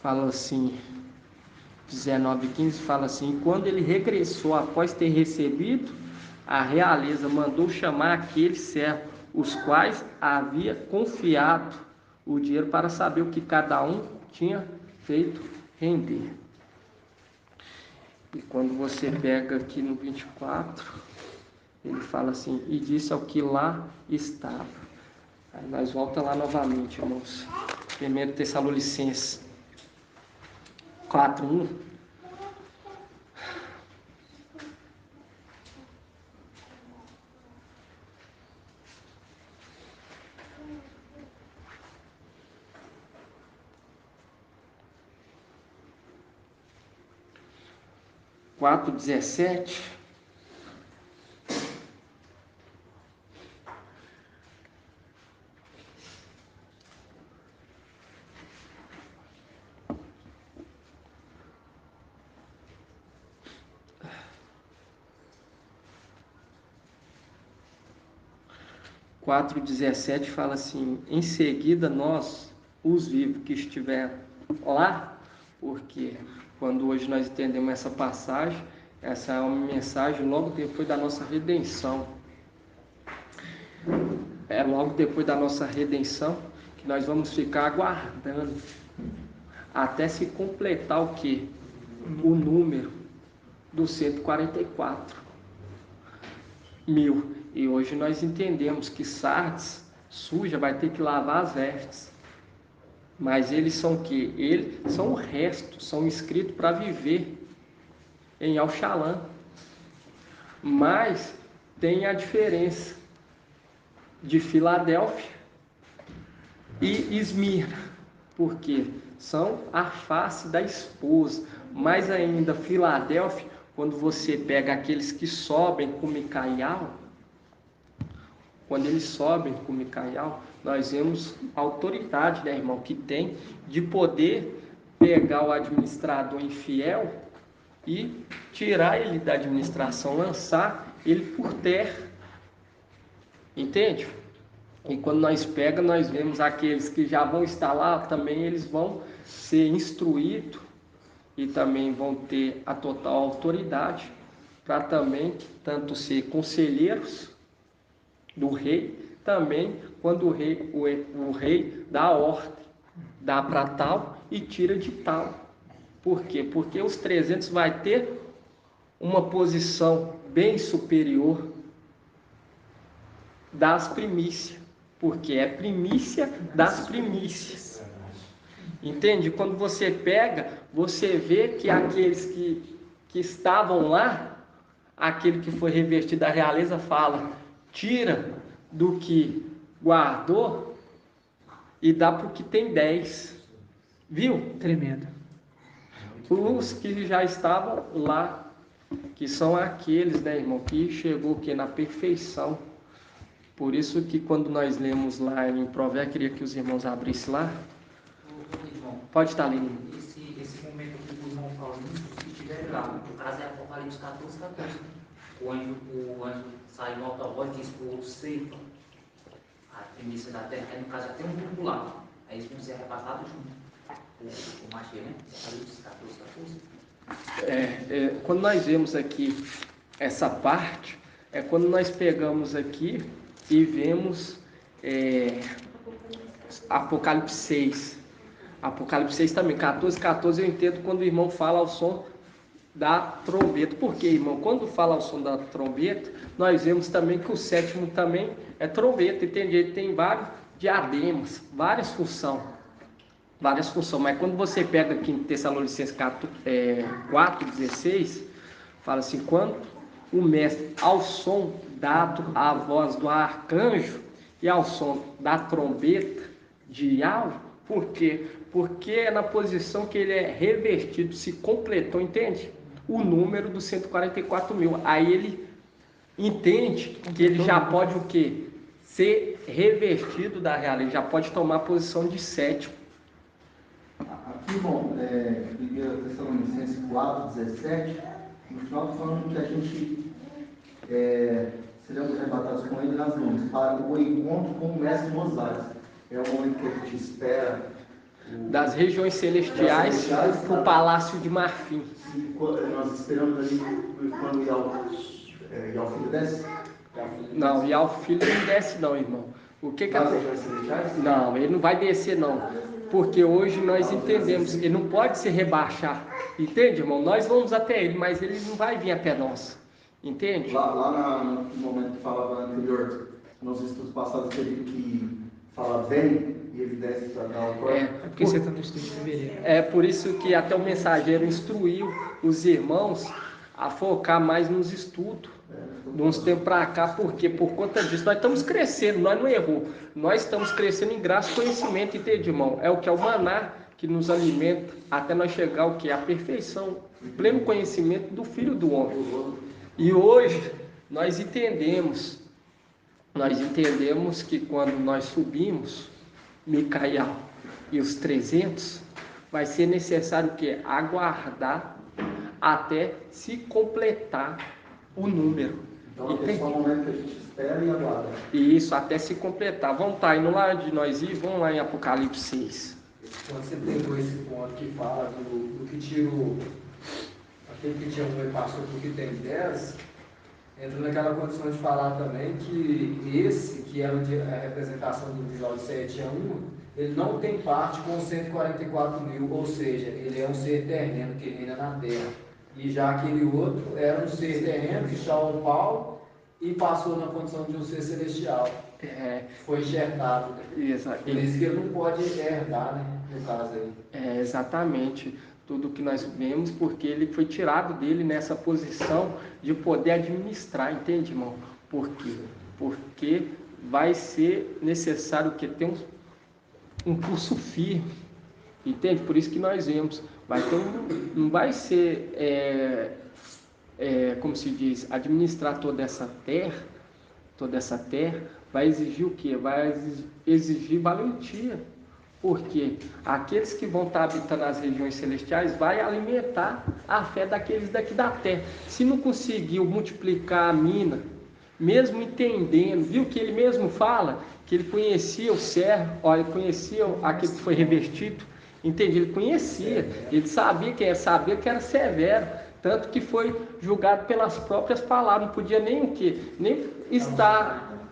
fala assim, 19, 15, fala assim: quando ele regressou após ter recebido, a realeza mandou chamar aqueles servos, os quais havia confiado o dinheiro, para saber o que cada um tinha feito render. E quando você pega aqui no 24, ele fala assim: e disse ao que lá estava. Aí nós voltamos lá novamente, irmãos. 1 Tessalonicenses 4:1. Quatro 17. Quatro 17 fala assim: em seguida nós, os vivos que estiver lá, porque quando hoje nós entendemos essa passagem, essa é uma mensagem logo depois da nossa redenção. É logo depois da nossa redenção que nós vamos ficar aguardando até se completar o quê? O número dos 144 mil. E hoje nós entendemos que Sardes, suja, vai ter que lavar as vestes. Mas eles são o quê? Eles são o resto, são inscritos para viver em Al-Shalom. Mas tem a diferença de Filadélfia e Esmirna, porque são a face da esposa. Mais ainda, Filadélfia, quando você pega aqueles que sobem com Micael, quando eles sobem com Micael, nós vemos a autoridade, né, irmão, que tem de poder pegar o administrador infiel e tirar ele da administração, lançar ele por terra. Entende? E quando nós pega, nós vemos aqueles que já vão estar lá, também eles vão ser instruídos e também vão ter a total autoridade para também tanto ser conselheiros do rei, também quando o rei dá a ordem, dá para tal e tira de tal. Por quê? Porque os 300 vai ter uma posição bem superior das primícias, porque é primícia das primícias. Entende? Quando você pega, você vê que aqueles que estavam lá, aquele que foi revestido da realeza fala, tira do que guardou e dá para o que tem 10. Viu? Tremendo. Os que já estavam lá, que são aqueles, né, irmão, que chegou que na perfeição. Por isso que quando nós lemos lá em Provérbios, queria que os irmãos abrissem lá. Irmão, Pode estar lendo. esse momento que o irmão fala isso, se estiver lá, no caso é Apocalipse 14, 14. O anjo sai em alta voz e diz para o outro ceifa a primícia da terra. Aí no caso já tem um grupo lá. Aí eles vão ser arrebatados junto. O Machê, né? Apocalipse 14, 14. Quando nós vemos aqui essa parte, é quando nós pegamos aqui e vemos Apocalipse 6. Apocalipse 6 também, 14, 14 eu entendo quando o irmão fala ao som da trombeta. Por quê, irmão? Quando fala ao som da trombeta, nós vemos também que o sétimo também é trombeta, entende? Ele tem vários diademas, várias funções. Mas quando você pega aqui em Tessalonicenses 4,16, fala assim, quando o mestre, ao som dado à voz do arcanjo e ao som da trombeta de alvo, por quê? Porque é na posição que ele é revestido, se completou, entende? O número dos 144 mil. Aí ele entende que ele já pode o quê? Ser revestido da realeza, ele já pode tomar a posição de sétimo. Aqui, irmão, 1 Tessalonicenses 4:17, no final está falando que a gente seremos arrebatados com ele nas nuvens para o encontro com o mestre Mosaias. É o momento que a gente espera das regiões celestiais para o palácio de marfim. E nós esperamos ali quando Ialfilho desce? Não, Ialfilho não desce não, irmão. O que Nas regiões celestiais? Não, ele não vai descer não. Porque hoje nós entendemos, ele não pode se rebaixar. Entende, irmão? Nós vamos até ele, mas ele não vai vir até nós. Entende? Lá no momento que falava anterior, nos estudos passados, teve que fala vem e ele desce para dar o corpo. É porque você está no estudo de fevereiro. É por isso que até o mensageiro instruiu os irmãos a focar mais nos estudos. De uns tempos para cá, porque por conta disso nós estamos crescendo, nós não erramos, nós estamos crescendo em graça e conhecimento, entende, irmão? É o que é o maná que nos alimenta até nós chegar ao que? A perfeição, o pleno conhecimento do Filho do Homem. E hoje nós entendemos que quando nós subimos, Micael e os 300, vai ser necessário o quê? Aguardar até se completar o número. Então, é só o momento que a gente espera e aguarda. Isso, até se completar. Vamos estar indo lá de nós ir, vamos lá em Apocalipse 6. Quando você pegou esse ponto que fala do que tirou, aquele que tinha 1 e passou por que tem 10, entra naquela condição de falar também que esse, que era a representação do visual de 7 a 1, ele não tem parte com os 144 mil, ou seja, ele é um ser terreno que reina na terra. E já aquele outro era um ser terreno que estava no pau e passou na condição de um ser celestial. Foi enxertado. Exato. Por isso que ele não pode herdar, né, no caso aí. Exatamente. Tudo que nós vemos, porque ele foi tirado dele nessa posição de poder administrar, entende, irmão? Por quê? Porque vai ser necessário que ter um pulso firme, entende? Por isso que nós vemos. Não vai ser, como se diz, administrar toda essa terra, vai exigir o quê? Vai exigir valentia, porque aqueles que vão estar habitando as regiões celestiais vai alimentar a fé daqueles daqui da terra. Se não conseguiu multiplicar a mina, mesmo entendendo, viu que ele mesmo fala, que ele conhecia o servo, olha, conhecia aquele que foi revestido. entende? Ele conhecia, ele sabia que era severo, tanto que foi julgado pelas próprias palavras, não podia nem o quê? Nem estar,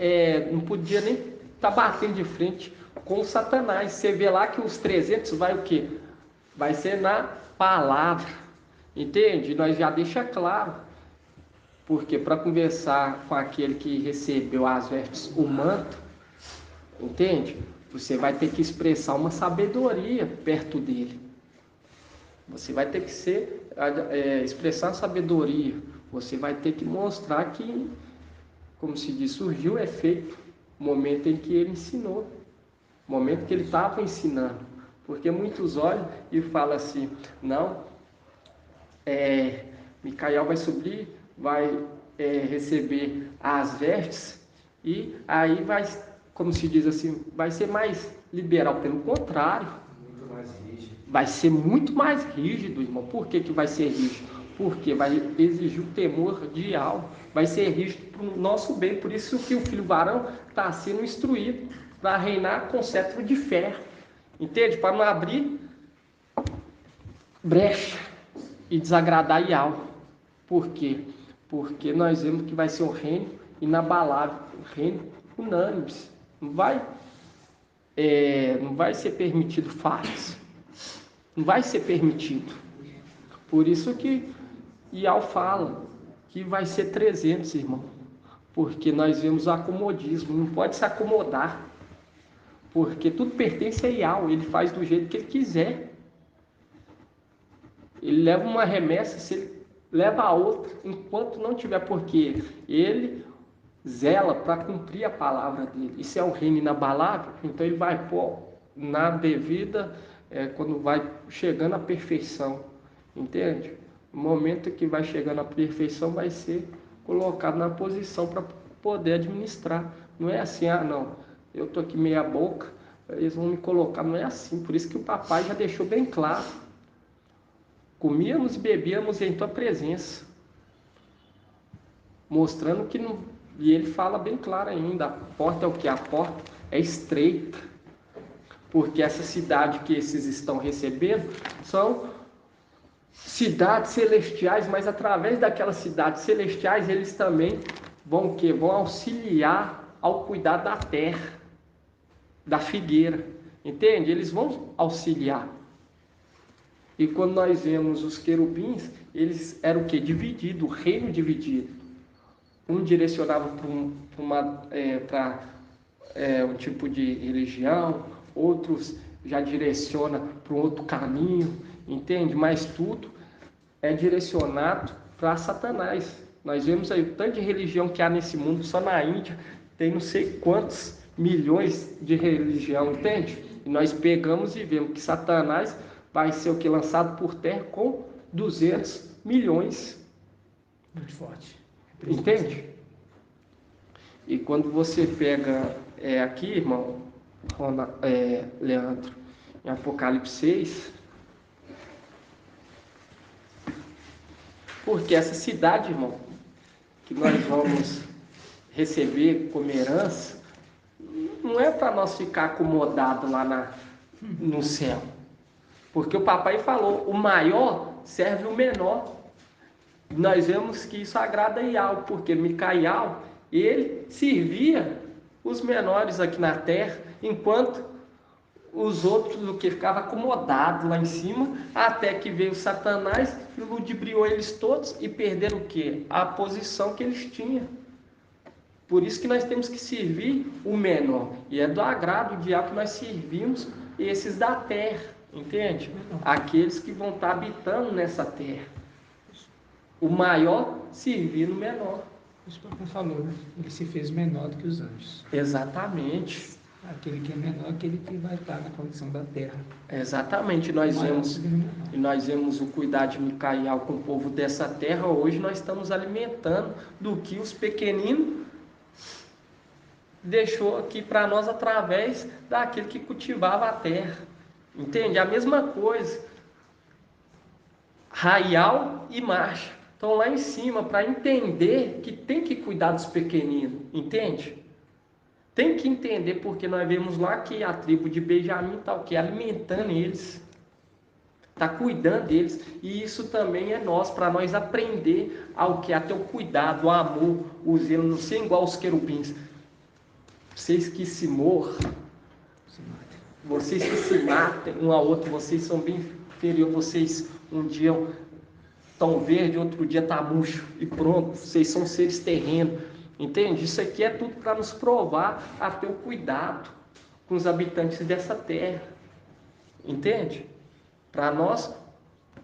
não podia nem estar batendo de frente com o Satanás. Você vê lá que os 300 vai o quê? Vai ser na palavra, entende? Nós já deixa claro, porque para conversar com aquele que recebeu as vestes, o manto, entende? Você vai ter que expressar uma sabedoria perto dele. Você vai ter que expressar sabedoria. Você vai ter que mostrar que, como se diz, surgiu o efeito, o momento em que ele ensinou, o momento que ele estava ensinando. Porque muitos olham e falam assim, não, Micael vai subir, vai receber as vestes, e aí vai, como se diz assim, vai ser mais liberal. Pelo contrário, Muito mais rígido. vai ser muito mais rígido, irmão. Por que vai ser rígido? Porque vai exigir o temor de algo, vai ser rígido para o nosso bem. Por isso que o filho varão está sendo instruído para reinar com cetro de ferro, entende? Para não abrir brecha e desagradar Yahweh. Por quê? Porque nós vemos que vai ser um reino inabalável, um reino unânime. Não vai ser permitido falhas. Não vai ser permitido. Por isso que Yahweh fala que vai ser 300, irmão. Porque nós vemos o acomodismo. Não pode se acomodar. Porque tudo pertence a Yahweh. Ele faz do jeito que ele quiser. Ele leva uma remessa, se ele leva a outra, enquanto não tiver, porque ele zela para cumprir a palavra dele. Isso é um reino inabalável, então ele vai pôr na devida, quando vai chegando à perfeição, entende? O momento que vai chegando à perfeição vai ser colocado na posição para poder administrar. Não é assim, não, eu estou aqui meia boca, eles vão me colocar, não é assim. Por isso que o papai já deixou bem claro. Comíamos e bebíamos em tua presença, mostrando que não. E ele fala bem claro ainda: a porta é o que? A porta é estreita, porque essa cidade que esses estão recebendo são cidades celestiais, mas através daquelas cidades celestiais eles também vão o quê? Vão auxiliar ao cuidar da terra, da figueira, entende? Eles vão auxiliar. E quando nós vemos os querubins, eles eram o quê? Dividido, o reino dividido. Um direcionava para um tipo de religião, outros já direciona para um outro caminho, entende? Mas tudo é direcionado para Satanás. Nós vemos aí o tanto de religião que há nesse mundo, só na Índia tem não sei quantos milhões de religião, entende? E nós pegamos e vemos que Satanás vai ser o que? Lançado por terra com 200 milhões. Muito forte. Entende? E quando você pega aqui, irmão, Leandro, em Apocalipse 6, porque essa cidade, irmão, que nós vamos receber como herança, não é para nós ficar acomodados lá no céu. Porque o papai falou, o maior serve o menor. Nós vemos que isso agrada a Yahweh, porque Micael, ele servia os menores aqui na terra, enquanto os outros do que ficavam acomodados lá em cima, até que veio Satanás e ludibriou eles todos e perderam o quê? A posição que eles tinham. Por isso que nós temos que servir o menor. E é do agrado de Yahweh que nós servimos esses da terra. Entende? Aqueles que vão estar habitando nessa terra. O maior servindo o menor. Isso que o Papai falou, né? Ele se fez menor do que os anjos. Exatamente. Aquele que é menor, aquele que vai estar na condição da terra. Exatamente. Nós vemos o cuidado de Micael com o povo dessa terra. Hoje nós estamos alimentando do que os pequeninos deixou aqui para nós através daquele que cultivava a terra. Entende? A mesma coisa. Raial e Marcha estão lá em cima para entender que tem que cuidar dos pequeninos. Entende? Tem que entender, porque nós vemos lá que a tribo de Benjamim está o quê? Alimentando eles. está cuidando deles, e isso também é nós, para nós aprender ao que? Até o cuidado, o amor, o zelo, não ser igual os querubins. Vocês que se morram, vocês que se matem um ao outro, vocês são bem inferiores, vocês um dia estão verde, outro dia está murcho, e pronto, vocês são seres terrenos, entende? Isso aqui é tudo para nos provar a ter o cuidado com os habitantes dessa terra, entende? Para nós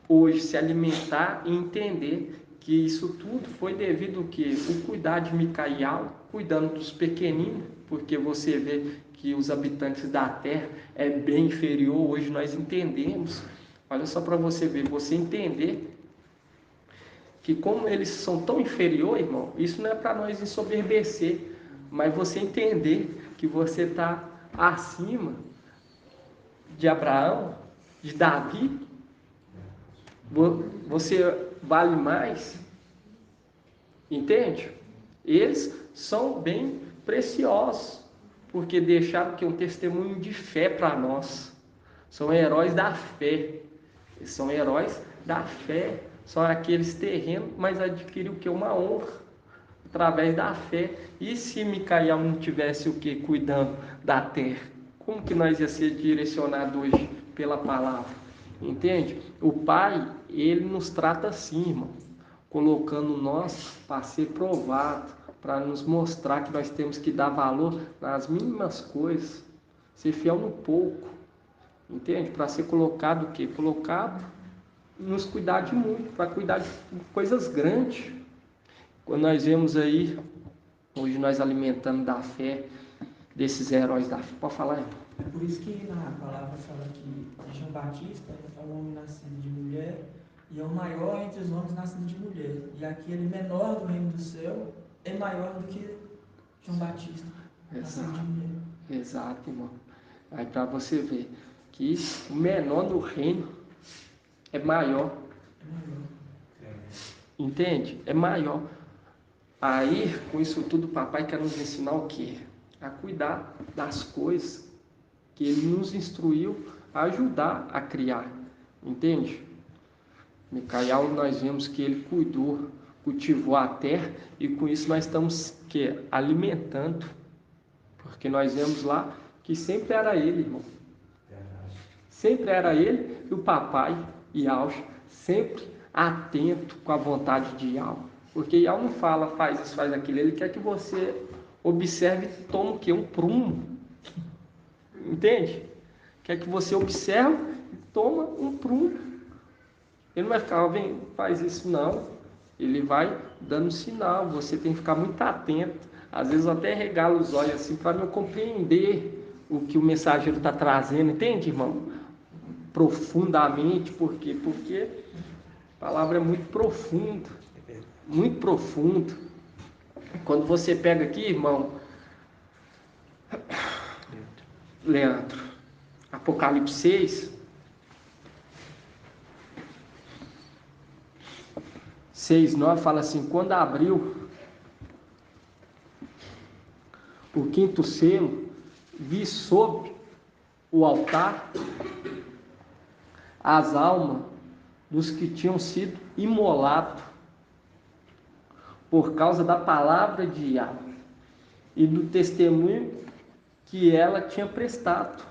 hoje se alimentar e entender que isso tudo foi devido ao quê? O cuidar de Micael, cuidando dos pequeninos, porque você vê que os habitantes da terra é bem inferior, hoje nós entendemos. Olha só para você ver, você entender que como eles são tão inferiores, irmão, isso não é para nós ensoberbecer, mas você entender que você está acima de Abraão, de Davi, você vale mais, entende? Eles são bem preciosos, porque deixaram que um testemunho de fé para nós. São heróis da fé. Eles são heróis da fé. São aqueles terrenos, mas adquiriram o que? Uma honra através da fé. E se Micael não tivesse o que? Cuidando da terra, como que nós ia ser direcionado hoje pela palavra? Entende? O Pai, Ele nos trata assim, irmão, colocando nós para ser provado, para nos mostrar que nós temos que dar valor nas mínimas coisas, ser fiel no pouco, entende? Para ser colocado o quê? Colocado nos cuidar de muito, para cuidar de coisas grandes. Quando nós vemos aí, hoje nós alimentando da fé, desses heróis da fé. Pode falar, irmão? É por isso que na palavra fala que João Batista é um homem nascido de mulher e é o maior entre os homens nascidos de mulher. E aquele menor do reino do céu é maior do que João Batista, nascido de mulher. Exato, irmão. Aí para você ver que o menor do reino é maior. Entende? É maior. Aí, com isso tudo, o papai quer nos ensinar o quê? A cuidar das coisas que ele nos instruiu a ajudar a criar. Entende? Micael, nós vemos que ele cuidou, cultivou a terra, e com isso nós estamos alimentando. Porque nós vemos lá que sempre era ele, irmão. Sempre era ele e o papai Yahweh, sempre atento com a vontade de Yahweh. Porque Yahweh não fala, faz isso, faz aquilo. Ele quer que você observe e tome o quê? Um prumo. Entende? Quer que você observe e toma um prumo. Ele não vai ficar, vem, faz isso, não. Ele vai dando sinal. Você tem que ficar muito atento. Às vezes eu até regalo os olhos assim para não compreender o que o mensageiro está trazendo. Entende, irmão? Profundamente. Por quê? Porque a palavra é muito profunda. Muito profundo. Quando você pega aqui, irmão, Leandro, Apocalipse 6, 9, fala assim: quando abriu o quinto selo, vi sob o altar as almas dos que tinham sido imolados por causa da palavra de Yahweh e do testemunho que ela tinha prestado.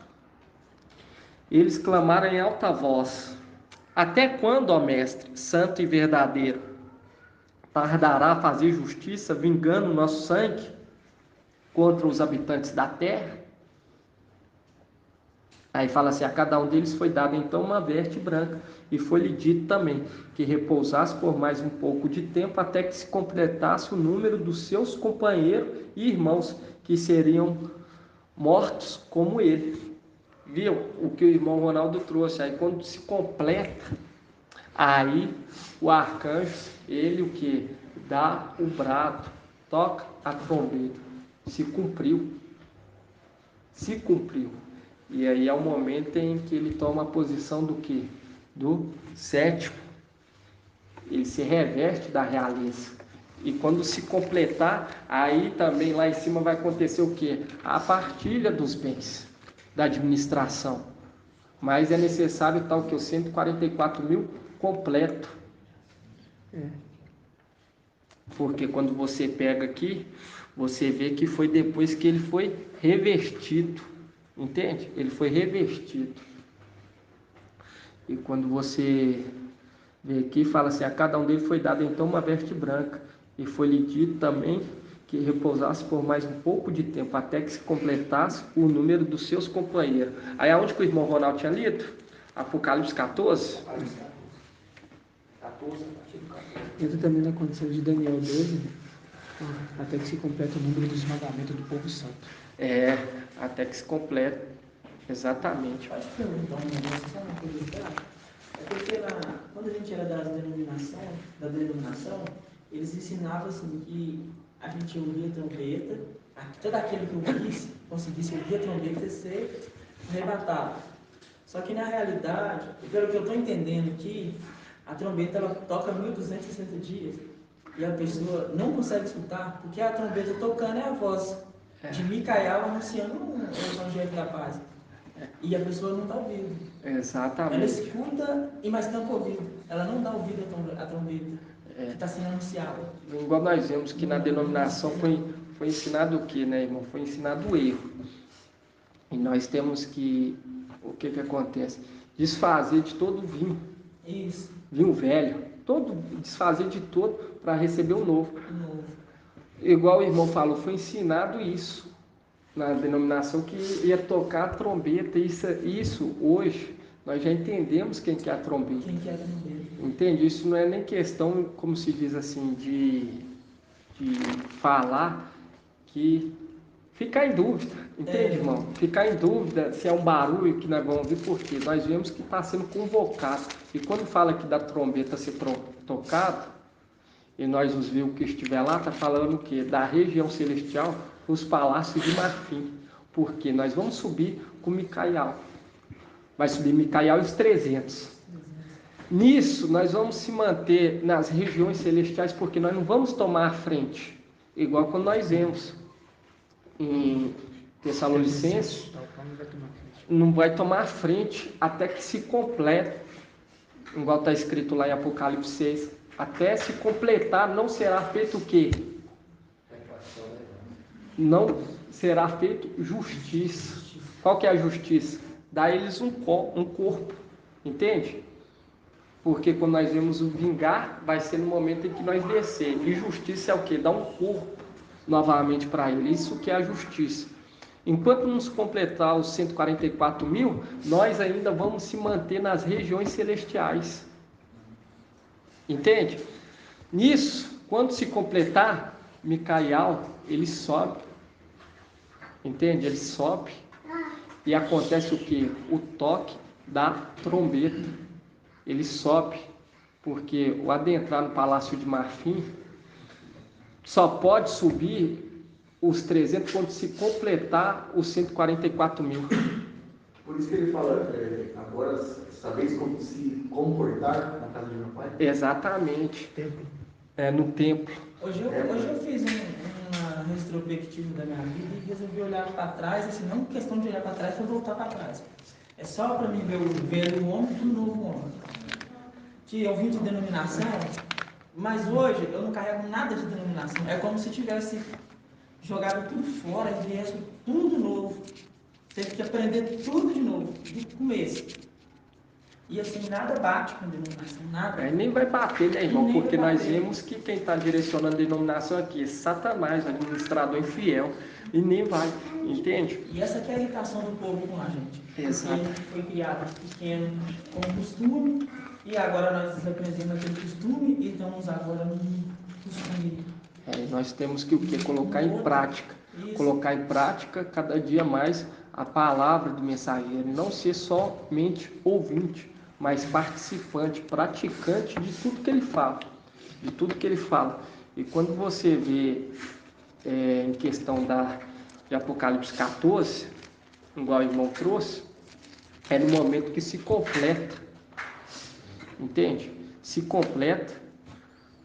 Eles clamaram em alta voz: até quando, ó mestre, santo e verdadeiro, tardará a fazer justiça, vingando o nosso sangue contra os habitantes da terra? Aí fala assim: a cada um deles foi dada então uma veste branca, e foi-lhe dito também que repousasse por mais um pouco de tempo, até que se completasse o número dos seus companheiros e irmãos, que seriam mortos como ele. Viu o que o irmão Ronaldo trouxe? Aí quando se completa, aí o arcanjo, ele o que? Dá o brado, toca a trombeta. Se cumpriu. Se cumpriu. E aí é o momento em que ele toma a posição do quê? Do sétimo. Ele se reveste da realeza. E quando se completar, aí também lá em cima vai acontecer o quê? A partilha dos bens, da administração. Mas é necessário tal que o 144 mil completo. Porque quando você pega aqui, você vê que foi depois que ele foi revestido. Entende? Ele foi revestido. E quando você vê aqui, fala assim, a cada um deles foi dado então uma veste branca. E foi-lhe dito também que repousasse por mais um pouco de tempo, até que se completasse o número dos seus companheiros. Aí aonde que o irmão Ronaldo tinha lido? Apocalipse 14? 14, a partir do 14. Entra também na condição de Daniel 12, né? Até que se complete o número dos mandamentos do povo santo. Até que se complete. Exatamente. Pode perguntar um negócio, só uma curiosidade? É porque quando a gente era da denominação, eles ensinavam assim que a gente ouvia a trombeta, todo aquele que conseguisse ouvir a trombeta ser arrebatado. Só que na realidade, pelo que eu estou entendendo aqui, a trombeta ela toca 1260 dias e a pessoa não consegue escutar, porque a trombeta tocando é a voz de Micael anunciando o Evangelho da Paz. E a pessoa não está ouvindo. Exatamente. Ela escuta, mas tampa o ouvido. Ela não dá ouvido à trombeta que está sendo anunciada. Igual nós vemos que na denominação foi ensinado o que, né, irmão? Foi ensinado o erro. E nós temos que, o que acontece? Desfazer de todo o vinho. Isso. Vinho velho. Desfazer de todo para receber o novo. Igual o irmão falou, foi ensinado isso na denominação que ia tocar a trombeta. Isso hoje nós já entendemos quem que é a trombeta. Quem que é a trombeta? Entende? Isso não é nem questão, como se diz assim, de falar que ficar em dúvida, entende, irmão? Ficar em dúvida se é um barulho que nós vamos ouvir, porque nós vemos que está sendo convocado. E quando fala que da trombeta ser tocado, e nós os vimos que estiver lá, está falando o quê? Da região celestial, os palácios de marfim. Porque nós vamos subir com Micael. Vai subir Micael e os 300. Nisso, nós vamos se manter nas regiões celestiais, porque nós não vamos tomar a frente. Igual quando nós vemos em Tessalonicenses, não vai tomar a frente até que se complete. Igual está escrito lá em Apocalipse 6. Até se completar, não será feito o quê? Não será feito justiça. Qual que é a justiça? Dá a eles um corpo. Entende? Porque quando nós vemos o vingar, vai ser no momento em que nós descer. E justiça é o quê? Dar um corpo novamente para ele. Isso que é a justiça. Enquanto não se completar os 144 mil, nós ainda vamos se manter nas regiões celestiais. Entende? Nisso, quando se completar, Micael, ele sobe. Entende? Ele sobe. E acontece o quê? O toque da trombeta. Ele sobe. Porque o adentrar no Palácio de Marfim só pode subir os 300 quando se completar os 144 mil. Por isso que ele fala, agora sabeis como se comportar na casa de meu pai? Exatamente. No templo. Hoje eu fiz uma retrospectiva da minha vida e resolvi olhar para trás, assim, não questão de olhar para trás para voltar para trás. É só para mim ver o velho homem e o novo homem. Que eu vim de denominação, mas hoje eu não carrego nada de denominação. É como se tivesse jogado tudo fora e viesse tudo novo. Teve que aprender tudo de novo, do começo. E assim, nada bate com a denominação, nada. Nem vai bater, né, irmão? Porque nós vemos que quem está direcionando a denominação aqui é Satanás, administrador infiel, e nem vai, entende? E essa que é a irritação do povo com a gente. Exato. Porque a gente foi criado pequeno com costume, e agora nós aprendemos aquele costume e estamos agora no costume. Nós temos que o quê? Colocar em prática. Isso. Colocar em prática cada dia mais a palavra do mensageiro. Não ser somente ouvinte, mas participante, praticante de tudo que ele fala. De tudo que ele fala. E quando você vê em questão de Apocalipse 14, igual o irmão trouxe, é no momento que se completa. Entende? Se completa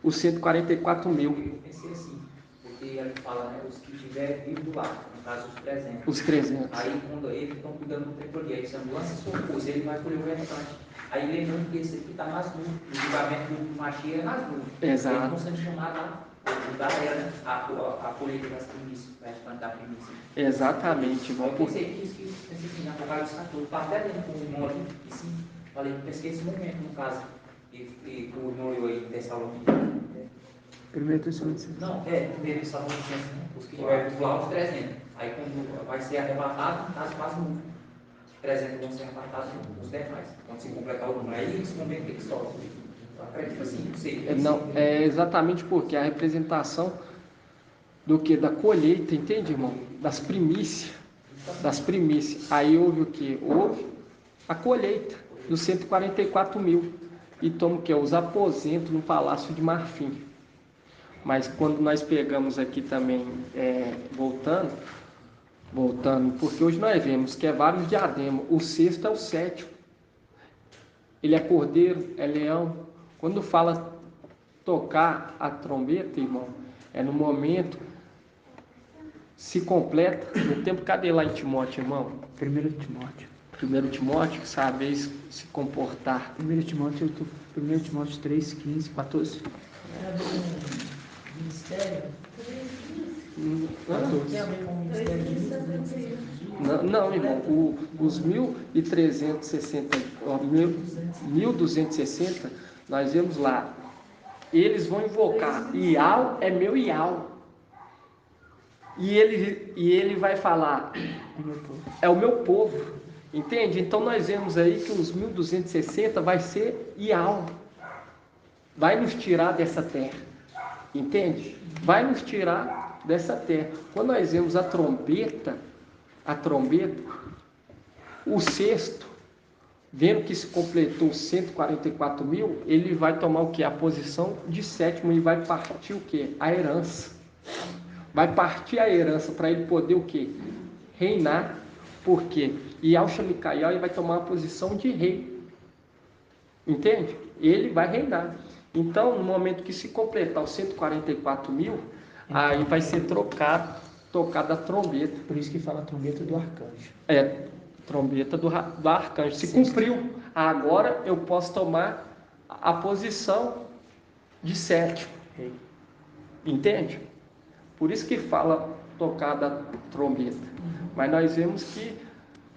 os 144 mil. Eu pensei assim, porque ele fala, né, os que tiverem vivo lá, caso, os 300. Os 300. Aí, quando eles estão cuidando do tempo ali, aí se a ambulância for coisa, ele vai colher o restante. Aí, lembrando que esse aqui está nas nuvens, o julgamento do Machia é nas nuvens. Exato. Eles estão sendo chamados a galera, a colheita das primícias, o restante da primícia. Exatamente, irmão. Eu pensei que isso, pensei assim, na Apocalipse 14, está até dentro com o irmão ali, e sim, falei, pensei esse momento, no caso, e o irmão eu aí, Tessalonicenses. Primeiro Tessalonicenses. Não, primeiro Tessalonicenses, os que tiveram lá, os 300. Aí quando vai ser arrebatado, no caso, quase nunca. Os 300 vão ser arrebatados os demais. Quando se completar o número, aí nesse momento eles sobem. Eu acredito assim, não sei. Não, é exatamente porque a representação do que? Da colheita, entende, irmão? Das primícias. Das primícias. Aí houve o que? Houve a colheita dos 144 mil. E toma o que? Os aposentos no Palácio de Marfim. Mas quando nós pegamos aqui também, voltando, porque hoje nós vemos que é vários diademas. O sexto é o sétimo. Ele é cordeiro, é leão. Quando fala tocar a trombeta, irmão, é no momento, se completa, no tempo, cadê lá em Timóteo, irmão? 1 Timóteo. 1 Timóteo, sabeis se comportar. 1 Timóteo 3, 15, 14. Era do ministério? Tem a ver com o ministério de vida? Não, irmão, os 1.360, 1.260, nós vemos lá, eles vão invocar, Ial é meu Ial, e ele vai falar, é o meu povo, entende? Então nós vemos aí que os 1.260 vai ser Ial, vai nos tirar dessa terra, entende? Vai nos tirar dessa terra. Quando nós vemos a trombeta, o sexto, vendo que se completou 144 mil, ele vai tomar o que? A posição de sétimo e vai partir o que? A herança. Vai partir a herança para ele poder o que? Reinar. Por quê? E ao Shamicaial ele vai tomar a posição de rei. Entende? Ele vai reinar. Então, no momento que se completar os 144 mil, aí vai ser tocada a trombeta. Por isso que fala a trombeta do arcanjo. Trombeta do arcanjo. Se cumpriu. Agora eu posso tomar a posição de sétimo. Entende? Por isso que fala tocada a trombeta. Mas nós vemos que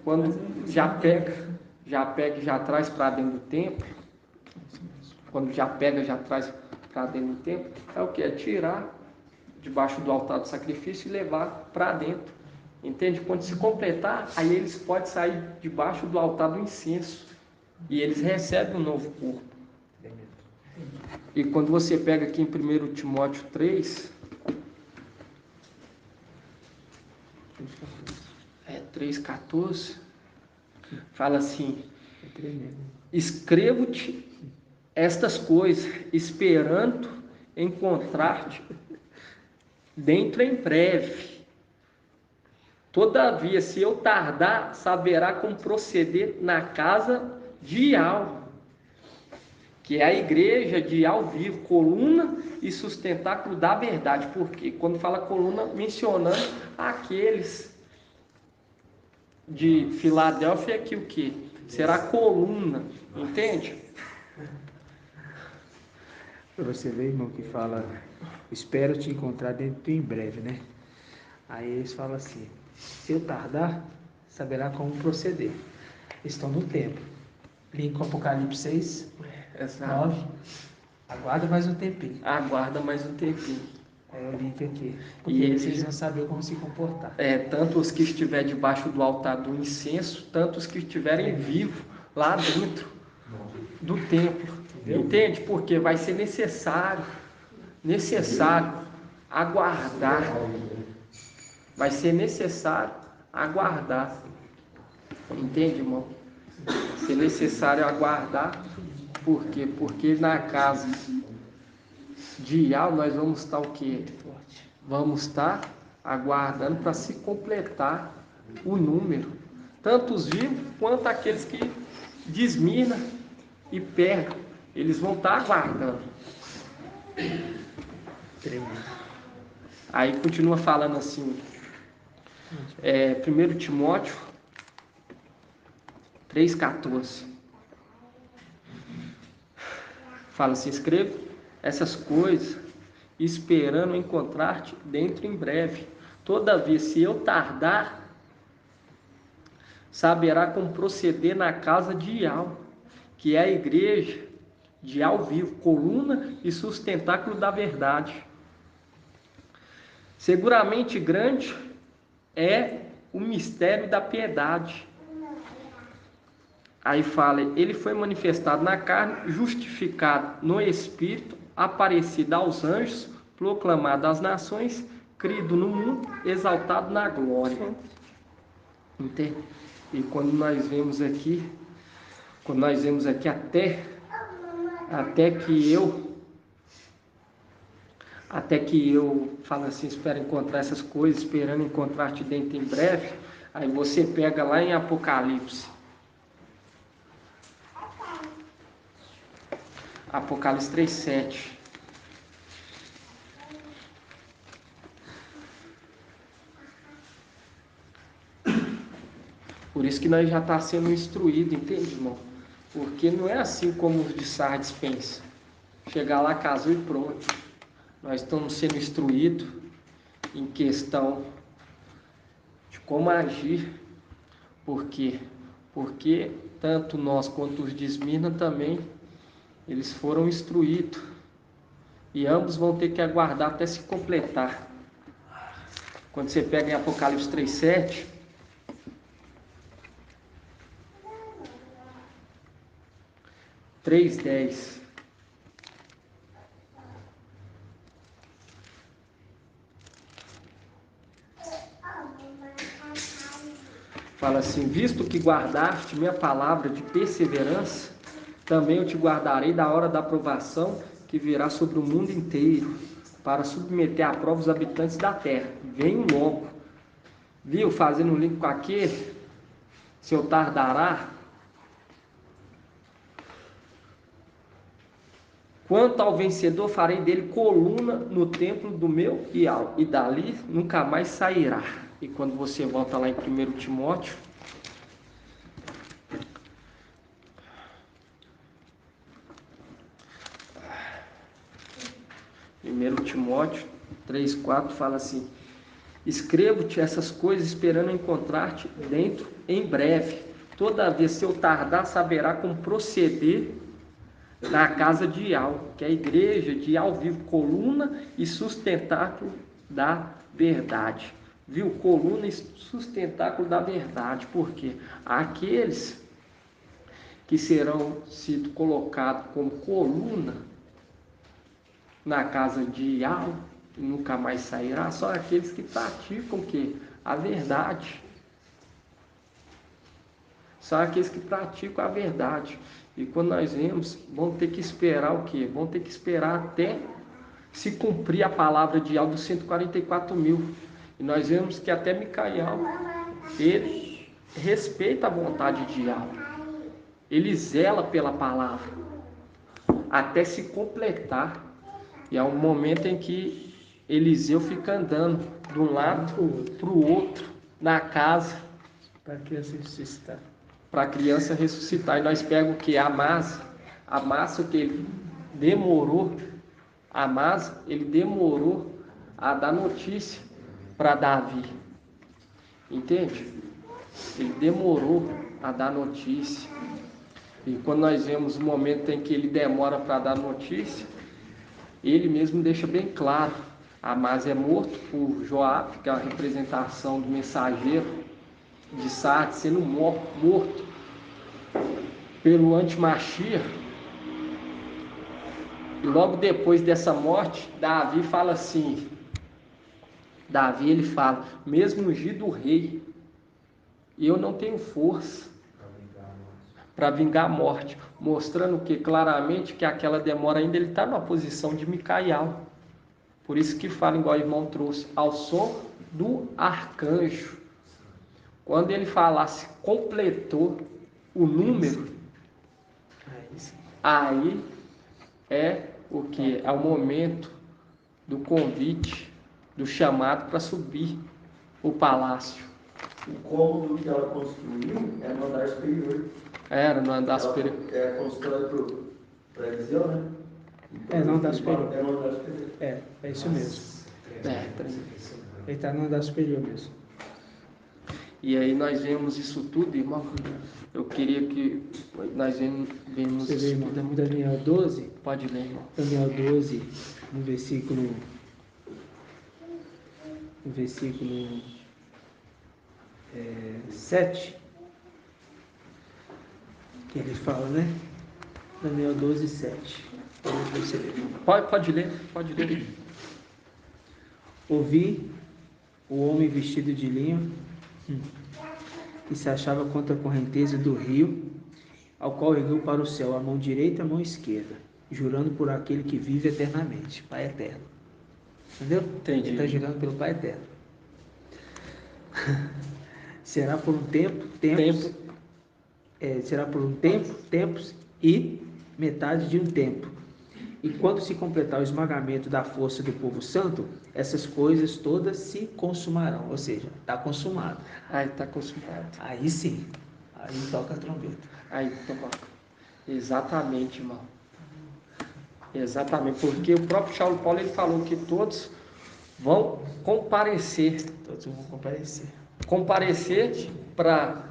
quando já pega e já traz para dentro do templo, quando já pega, já traz para dentro do templo, é o que? É tirar debaixo do altar do sacrifício e levar para dentro. Entende? Quando se completar, aí eles podem sair debaixo do altar do incenso. E eles recebem um novo corpo. E quando você pega aqui em 1 Timóteo 3, 3,14, fala assim: escrevo-te estas coisas, esperando encontrar-te dentro em breve. Todavia, se eu tardar, saberá como proceder na casa de Ial, que é a igreja de Ial vivo, coluna e sustentáculo da verdade. Porque quando fala coluna, mencionando aqueles de Filadélfia, que o que? Será coluna, entende? Para você ver, irmão, que fala, espero te encontrar dentro em breve, né? Aí eles falam assim: se eu tardar, saberá como proceder. Estão no templo. Link com Apocalipse 6, 9. Aguarda mais um tempinho. Aguarda mais um tempinho. É o link aqui. Porque E vocês vão saber como se comportar. Tanto os que estiverem debaixo do altar do incenso, tanto os que estiverem vivos lá dentro do templo. Entende? Porque vai ser necessário aguardar. Vai ser necessário aguardar. Entende, irmão? Vai ser necessário aguardar. Por quê? Porque na casa de Ial nós vamos estar o quê? Vamos estar aguardando para se completar o número. Tanto os vivos quanto aqueles que desminam e perdem. Eles vão estar aguardando. Tremendo. Aí continua falando assim: 1 Timóteo 3,14. Fala assim: escrevo essas coisas esperando encontrar-te dentro em breve. Todavia, se eu tardar, saberá como proceder na casa de Ial, que é a igreja de ao vivo, coluna e sustentáculo da verdade. Seguramente grande é o mistério da piedade. Aí fala: ele foi manifestado na carne, justificado no Espírito, aparecido aos anjos, proclamado às nações, crido no mundo, exaltado na glória. Entende? E quando nós vemos aqui até que eu falo assim, espero encontrar essas coisas, esperando encontrar-te dentro em breve. Aí você pega lá em Apocalipse 3:7. Por isso que nós já está sendo instruído, entende, irmão? Porque não é assim como os de Sardes pensam. Chegar lá, casou e pronto. Nós estamos sendo instruídos em questão de como agir. Por quê? Porque tanto nós quanto os de Esmirna também, eles foram instruídos. E ambos vão ter que aguardar até se completar. Quando você pega em Apocalipse 3:7, fala assim: visto que guardaste minha palavra de perseverança, também eu te guardarei da hora da provação que virá sobre o mundo inteiro, para submeter à prova os habitantes da terra. Venho logo. Viu? Fazendo um link com aquele, se eu tardará. Quanto ao vencedor, farei dele coluna no templo do meu Ial, e dali nunca mais sairá. E quando você volta lá em 1 Timóteo, Timóteo 3:4 fala assim: escrevo-te essas coisas esperando encontrar-te dentro em breve. Todavia, se eu tardar, saberá como proceder na casa de Ial, que é a igreja de ao vivo, coluna e sustentáculo da verdade. Viu? Coluna e sustentáculo da verdade. Por quê? Aqueles que serão sido colocados como coluna na casa de Ial, e nunca mais sairá, são aqueles que praticam o quê? A verdade. São aqueles que praticam a verdade. E quando nós vemos, vão ter que esperar o quê? Vão ter que esperar até se cumprir a palavra de Ial dos 144.000. E nós vemos que até Micael, ele respeita a vontade de Ial. Ele zela pela palavra, até se completar. E é um momento em que Eliseu fica andando de um lado para o outro, na casa, para a criança ressuscitar. Para a criança ressuscitar. E nós pegamos o que? A massa que ele demorou, ele demorou a dar notícia para Davi. Entende? Ele demorou a dar notícia. E quando nós vemos o momento em que ele demora para dar notícia, ele mesmo deixa bem claro: Amasa é morto por Joabe, que é a representação do mensageiro de Sardes, sendo morto pelo Antimachia. E logo depois dessa morte, Davi fala assim: ele fala, mesmo ungido o rei, eu não tenho força para vingar a morte, mostrando que claramente que aquela demora ainda, ele está na posição de Micael. Por isso que fala, igual o irmão trouxe, ao som do arcanjo. Quando ele falasse, completou o número, aí é o que? É o momento do convite, do chamado para subir o palácio. O cômodo que ela construiu é no andar superior. Era no andar superior. É constrói para Eliseu, né? É no andar superior. É no andar superior. É isso mesmo. Ele está no andar superior mesmo. E aí nós vemos isso tudo, irmão. Eu queria que nós vemos Você vê, isso irmão, tudo. Daniel 12, Pode ler, irmão. Daniel 12, no versículo 7, que ele fala, né? Daniel 12, 7. Você vê. Pode ler. Ouvi o homem vestido de linho que se achava contra a correnteza do rio, ao qual ergueu para o céu a mão direita e a mão esquerda, jurando por aquele que vive eternamente, Pai eterno. Entendeu? Entendi. Ele está jurando pelo Pai eterno. Será por um será por um tempo, tempos e metade de um tempo. E quando se completar o esmagamento da força do povo santo, essas coisas todas se consumarão. Ou seja, está consumado. Aí está consumado. Aí sim, aí toca a trombeta. Aí toca. Exatamente, irmão. Exatamente, porque o próprio Paulo ele falou que todos vão comparecer. Todos vão comparecer. Comparecer para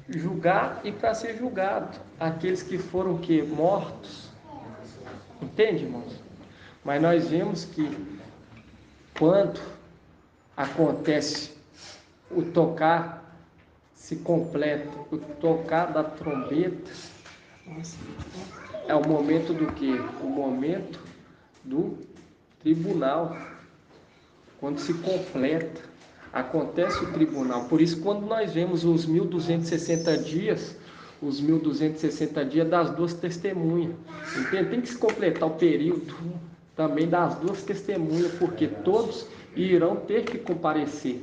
julgar e para ser julgado. Aqueles que foram que mortos. Entende, irmãos? Mas nós vemos que quando acontece o tocar, se completa, o tocar da trombeta, é o momento do quê? O momento do tribunal. Quando se completa, acontece o tribunal. Por isso, quando nós vemos os 1260 dias, os 1260 dias das duas testemunhas. Entende? Tem que se completar o período também das duas testemunhas, porque todos irão ter que comparecer.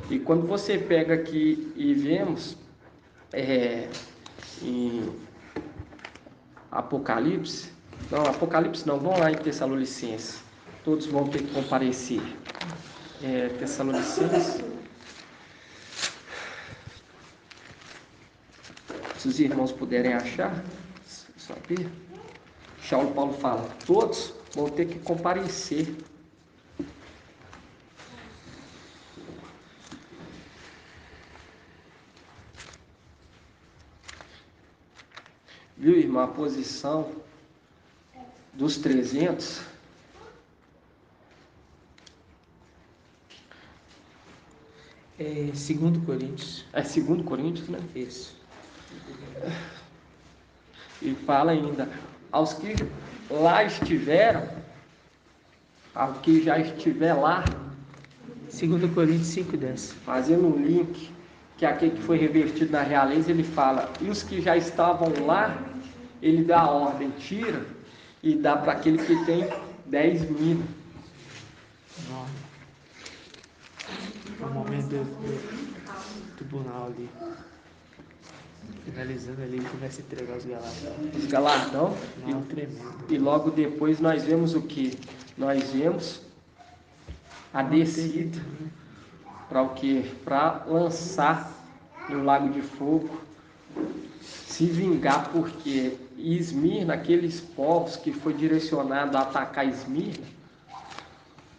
E quando você pega aqui e vemos em Apocalipse não, vamos lá em Tessalonicenses. Todos vão ter que comparecer. Tessalonicenses. Se os irmãos puderem achar, saber. Paulo fala, todos vão ter que comparecer. Viu, irmão, a posição dos 300... É 2 Coríntios. É 2 Coríntios, né? Isso. E fala ainda, aos que lá estiveram, ao que já estiver lá, 2 Coríntios 5:10. fazendo um link, que aquele que foi revertido na realeza, ele fala, e os que já estavam lá, ele dá a ordem, tira, e dá para aquele que tem 10.000. É o momento do tribunal ali. Finalizando ali, que vai se entregar os galardão. Os galardão. Não, tremendo. E logo depois nós vemos o que? Nós vemos a descida para o que? Para lançar no lago de fogo, se vingar, porque Esmirna, aqueles povos que foi direcionado a atacar Esmirna,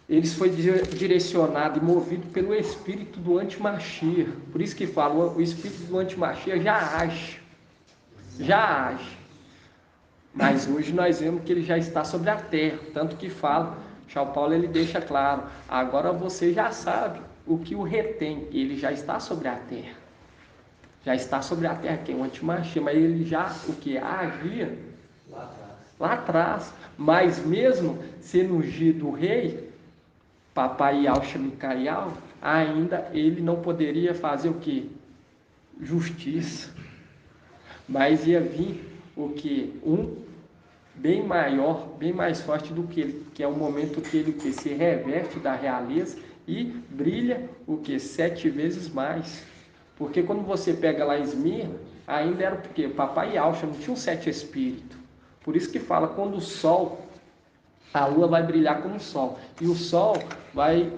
eles foi direcionado e movido pelo espírito do Antimachia. Por isso que fala, o espírito do Antimachia já age. Mas hoje nós vemos que ele já está sobre a terra. Tanto que fala, Paulo ele deixa claro, agora você já sabe o que o retém. Ele já está sobre a terra. Já está sobre a terra, que é o Antimachia. Mas ele já, o que? Agia lá atrás. Mas mesmo sendo ungido o rei, Papai Yahshua Micaial, ainda ele não poderia fazer o que? Justiça. Mas ia vir o que? Um bem maior, bem mais forte do que ele, que é o momento que ele se reveste da realeza e brilha o que? 7 vezes mais. Porque quando você pega lá em Esmirna, ainda era porque o Papai Yahshua não tinha 7 espíritos. Por isso que fala, quando o sol, a lua vai brilhar como o sol, e o sol vai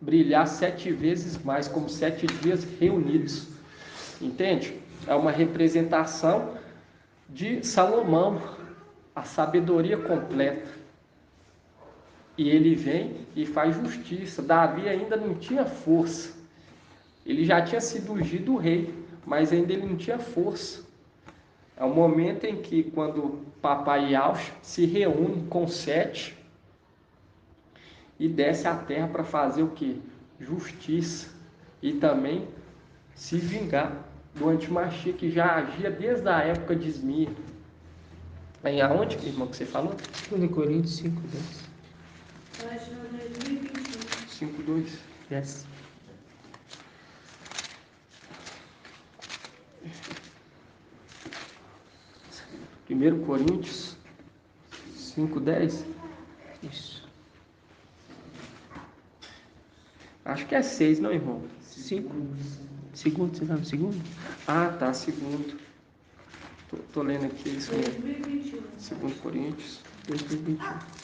brilhar 7 vezes mais, como 7 dias reunidos. Entende? É uma representação de Salomão, a sabedoria completa. E ele vem e faz justiça. Davi ainda não tinha força. Ele já tinha sido ungido rei, mas ainda ele não tinha força. É o momento em que, quando papai Yahshua se reúne com 7 e desce à terra para fazer o quê? Justiça. E também se vingar do antimachia, que já agia desde a época de Esmirna. Aí aonde, irmão, que você falou? 2 Coríntios 5:10. Página 2021. 5:2. Yes. Primeiro Coríntios 5:10. Isso. Acho que é 6, não, irmão? 5. Segundo, você está no segundo? Ah, tá, segundo. Tô lendo aqui, é isso mesmo. 2021. Segundo Coríntios. 2021.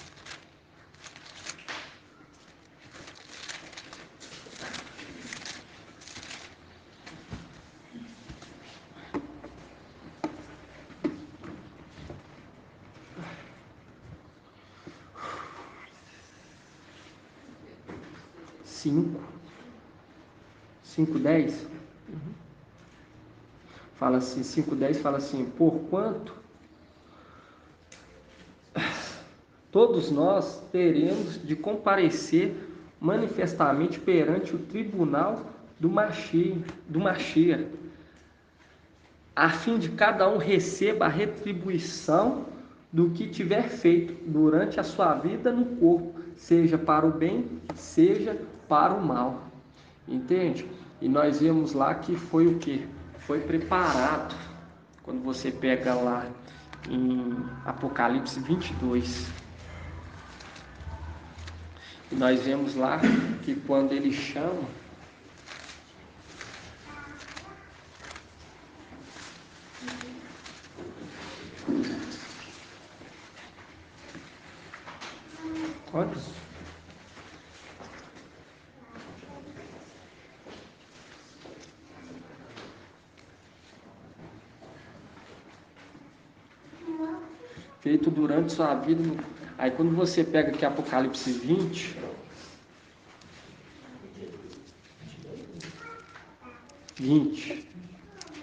Cinco. 5:10. Fala assim, 5:10 fala assim: porquanto todos nós teremos de comparecer manifestamente perante o tribunal do Machia, a fim de cada um receba a retribuição do que tiver feito durante a sua vida no corpo, seja para o bem, seja para o mal. Entende? E nós vemos lá que foi o quê? Foi preparado. Quando você pega lá em Apocalipse 22. E nós vemos lá que quando ele chama, olha, feito durante sua vida. Aí quando você pega aqui Apocalipse 20,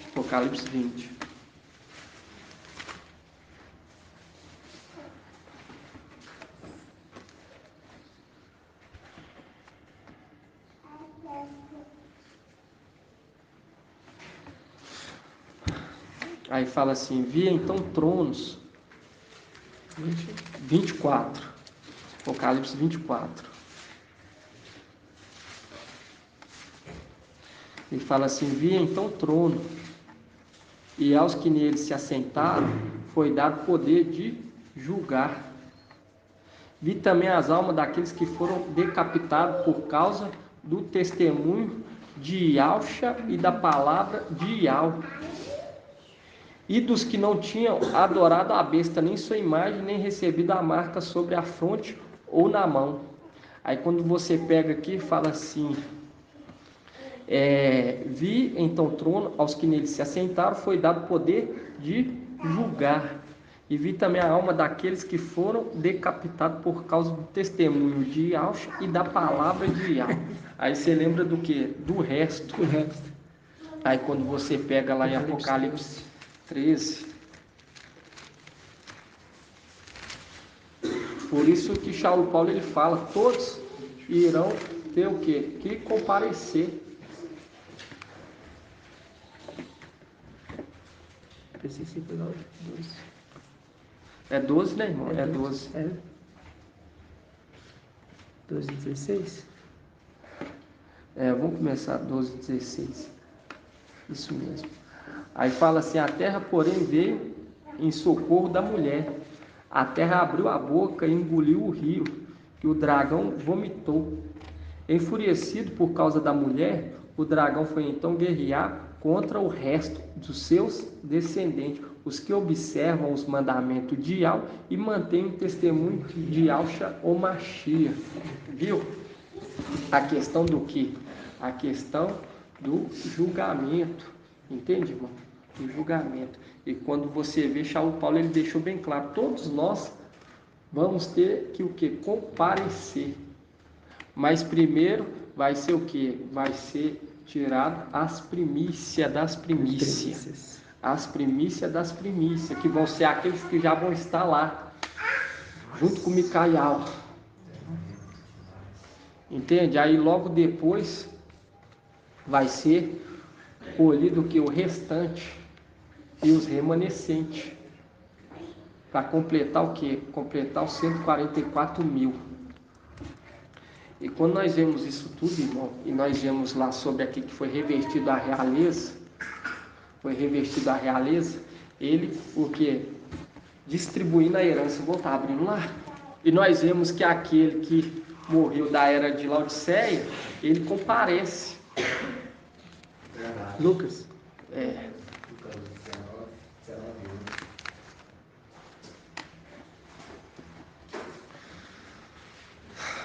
Apocalipse 20. Aí fala assim: vi então tronos. 24. Apocalipse 24. Ele fala assim: vi então trono, e aos que nele se assentaram foi dado poder de julgar. Vi também as almas daqueles que foram decapitados por causa do testemunho de Yahshua e da palavra de Yahweh, e dos que não tinham adorado a besta, nem sua imagem, nem recebido a marca sobre a fronte ou na mão. Aí quando você pega aqui, fala assim: vi então o trono, aos que nele se assentaram foi dado poder de julgar. E vi também a alma daqueles que foram decapitados por causa do testemunho de Yahshua e da palavra de Yahweh. Aí você lembra do que? Do resto. Aí quando você pega lá em Apocalipse 13. Por isso que Paulo ele fala: todos irão ter o quê? Que comparecer. É 12, né, irmão? É 12. 12:16? Vamos começar 12:16. Isso mesmo. Aí fala assim: a terra, porém, veio em socorro da mulher. A terra abriu a boca e engoliu o rio, que o dragão vomitou. Enfurecido por causa da mulher, o dragão foi então guerrear contra o resto dos seus descendentes, os que observam os mandamentos de Yahweh e mantêm o testemunho de Yahshua ou Machia. Viu? A questão do quê? A questão do julgamento. Entende, irmão? Do julgamento. E quando você vê, Paulo ele deixou bem claro, todos nós vamos ter que o quê? Comparecer. Mas primeiro vai ser o quê? Vai ser tirado as primícias das primícias. As primícias das primícias, que vão ser aqueles que já vão estar lá, junto com Micael. Entende? Aí logo depois vai ser colhido o que? O restante e os remanescentes. Para completar o quê? Completar os 144 mil. E quando nós vemos isso tudo, irmão, e nós vemos lá sobre aqui que foi revestido a realeza, ele, o quê? Distribuindo a herança. Vou estar abrindo lá. E nós vemos que aquele que morreu da era de Laodiceia, ele comparece. Lucas. É. Lucas 19.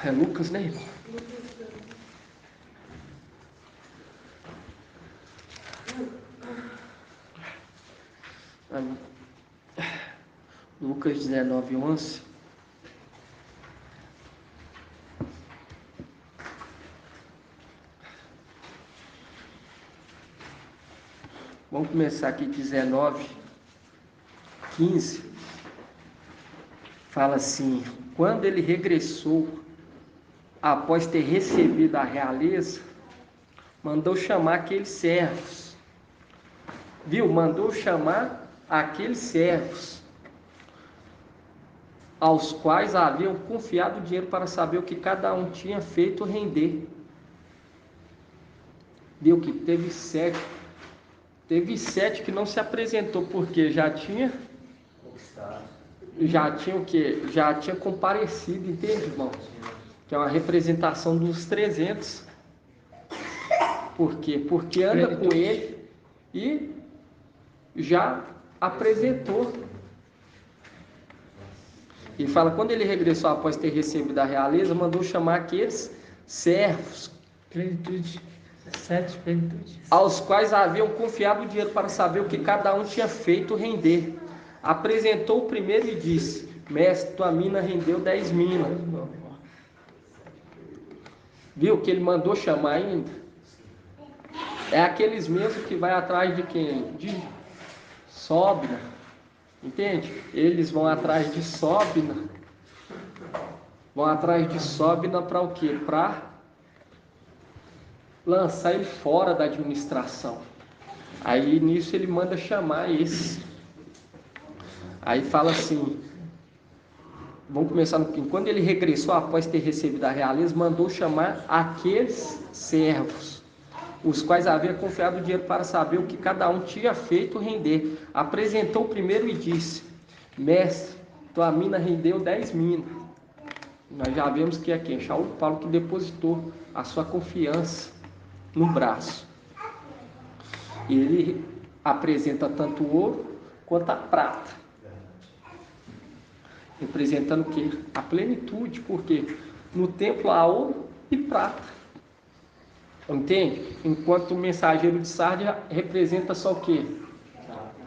É Lucas, né, irmão? Lucas 19, 11. Vamos começar aqui 19, 15. Fala assim: quando ele regressou, após ter recebido a realeza, mandou chamar aqueles servos. Viu? Mandou chamar aqueles servos, aos quais haviam confiado o dinheiro para saber o que cada um tinha feito render. Viu que teve sete que não se apresentou, porque já tinha o quê? Já tinha comparecido, entende, irmão? Que é uma representação dos 300. Por quê? Porque anda com ele e já apresentou. E fala, quando ele regressou após ter recebido a realeza, mandou chamar aqueles servos, Plenitude. 7 plenitudes. aos quais haviam confiado o dinheiro para saber o que cada um tinha feito render. Apresentou o primeiro e disse: mestre, tua mina rendeu 10 minas. Viu que ele mandou chamar ainda? É aqueles mesmos que vai atrás de quem? De Sóbina. Entende? Eles vão atrás de Sóbina. Vão atrás de Sóbina para o quê? Para lançar ele fora da administração. Aí nisso ele manda chamar esse. Aí fala assim, vamos começar no quinto. Quando ele regressou após ter recebido a realeza, mandou chamar aqueles servos, os quais havia confiado o dinheiro para saber o que cada um tinha feito render. Apresentou o primeiro e disse: mestre, tua mina rendeu 10 minas. Nós já vemos que é quem? Paulo, que depositou a sua confiança no braço. E ele apresenta tanto o ouro quanto a prata, representando o quê? A plenitude, porque no templo há ouro e prata. Entende? Enquanto o mensageiro de Sardes representa só o quê?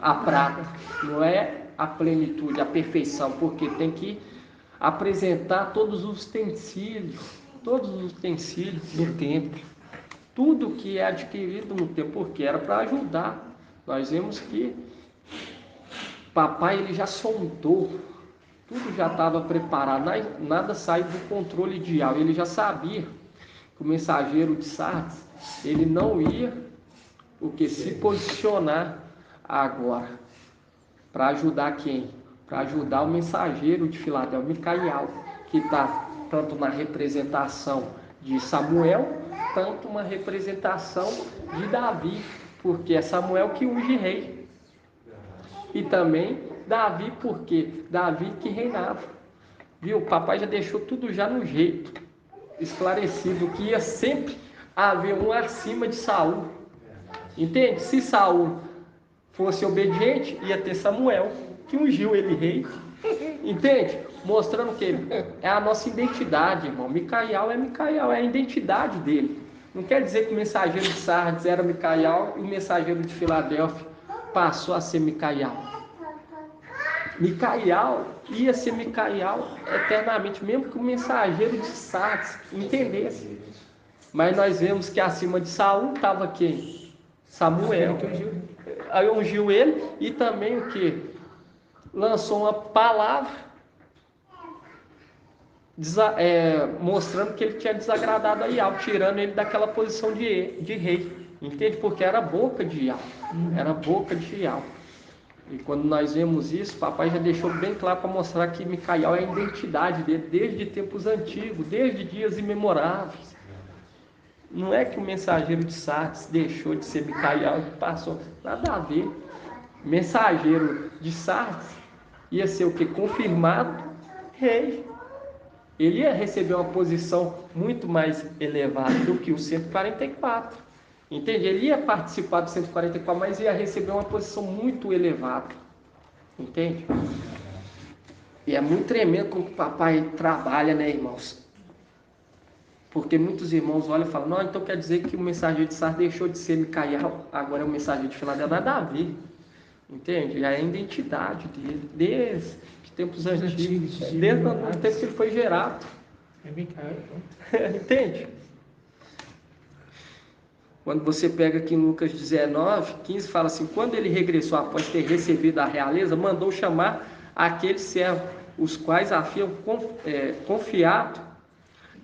A prata. Não é a plenitude, a perfeição, porque tem que apresentar todos os utensílios do templo. Tudo que é adquirido no templo, porque era para ajudar. Nós vemos que papai ele já sondou, tudo já estava preparado, nada saiu do controle ideal. Ele já sabia que o mensageiro de Sardes, ele não ia se posicionar agora para ajudar quem? Para ajudar o mensageiro de Filadélfia, Micael, que está tanto na representação de Samuel, tanto uma representação de Davi, porque é Samuel que unge rei. E também Davi, porque Davi que reinava. Viu? O papai já deixou tudo já no jeito, esclarecido, que ia sempre haver um acima de Saul. Entende? Se Saul fosse obediente, ia ter Samuel, que ungiu ele rei. Entende? mostrando que é a nossa identidade, irmão. Micael, é a identidade dele. Não quer dizer que o mensageiro de Sardes era Micael e o mensageiro de Filadélfia passou a ser Micael. Micael ia ser Micael eternamente, mesmo que o mensageiro de Sardes entendesse. Mas nós vemos que acima de Saul estava quem? Samuel. Aí ungiu ele e também o que? Lançou uma palavra mostrando que ele tinha desagradado a Ial, tirando ele daquela posição de rei. Entende? Porque era a boca de Ial. Era a boca de Ial. E quando nós vemos isso, o papai já deixou bem claro para mostrar que Micael é a identidade dele desde tempos antigos, desde dias imemoráveis. Não é que o mensageiro de Sardes deixou de ser Micael e passou. Nada a ver. O mensageiro de Sardes ia ser o que? Confirmado rei. Ele ia receber uma posição muito mais elevada do que o 144. Entende? Ele ia participar do 144, mas ia receber uma posição muito elevada. Entende? E é muito tremendo como o papai trabalha, né, irmãos? Porque muitos irmãos olham e falam, não, então quer dizer que o mensageiro de Sardes deixou de ser Micael, agora é o mensageiro de Filadélfia. Nada a ver. Entende? E é a identidade dele, desde tempos antigos, desde o tempo que ele foi gerado. É Micael. Entende? Quando você pega aqui em Lucas 19, 15, fala assim, quando ele regressou após ter recebido a realeza, mandou chamar aqueles servos, os quais haviam confiado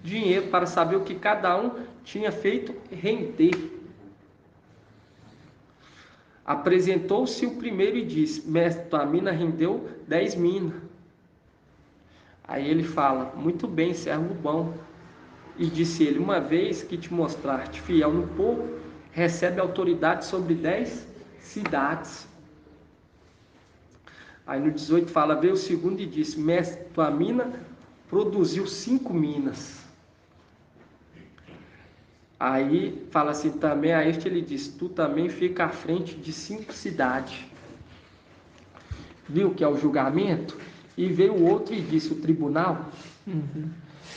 dinheiro para saber o que cada um tinha feito render. Apresentou-se o primeiro e disse, mestre, tua mina rendeu 10 minas. Aí ele fala, muito bem, servo bom. E disse ele, uma vez que te mostraste fiel no pouco, recebe autoridade sobre 10 cidades. Aí no 18 fala, veio o segundo e disse, mestre, tua mina produziu 5 minas. Aí fala assim, também a este ele diz, tu também fica à frente de 5 cidades. Viu que é o julgamento? E veio o outro e disse, o tribunal.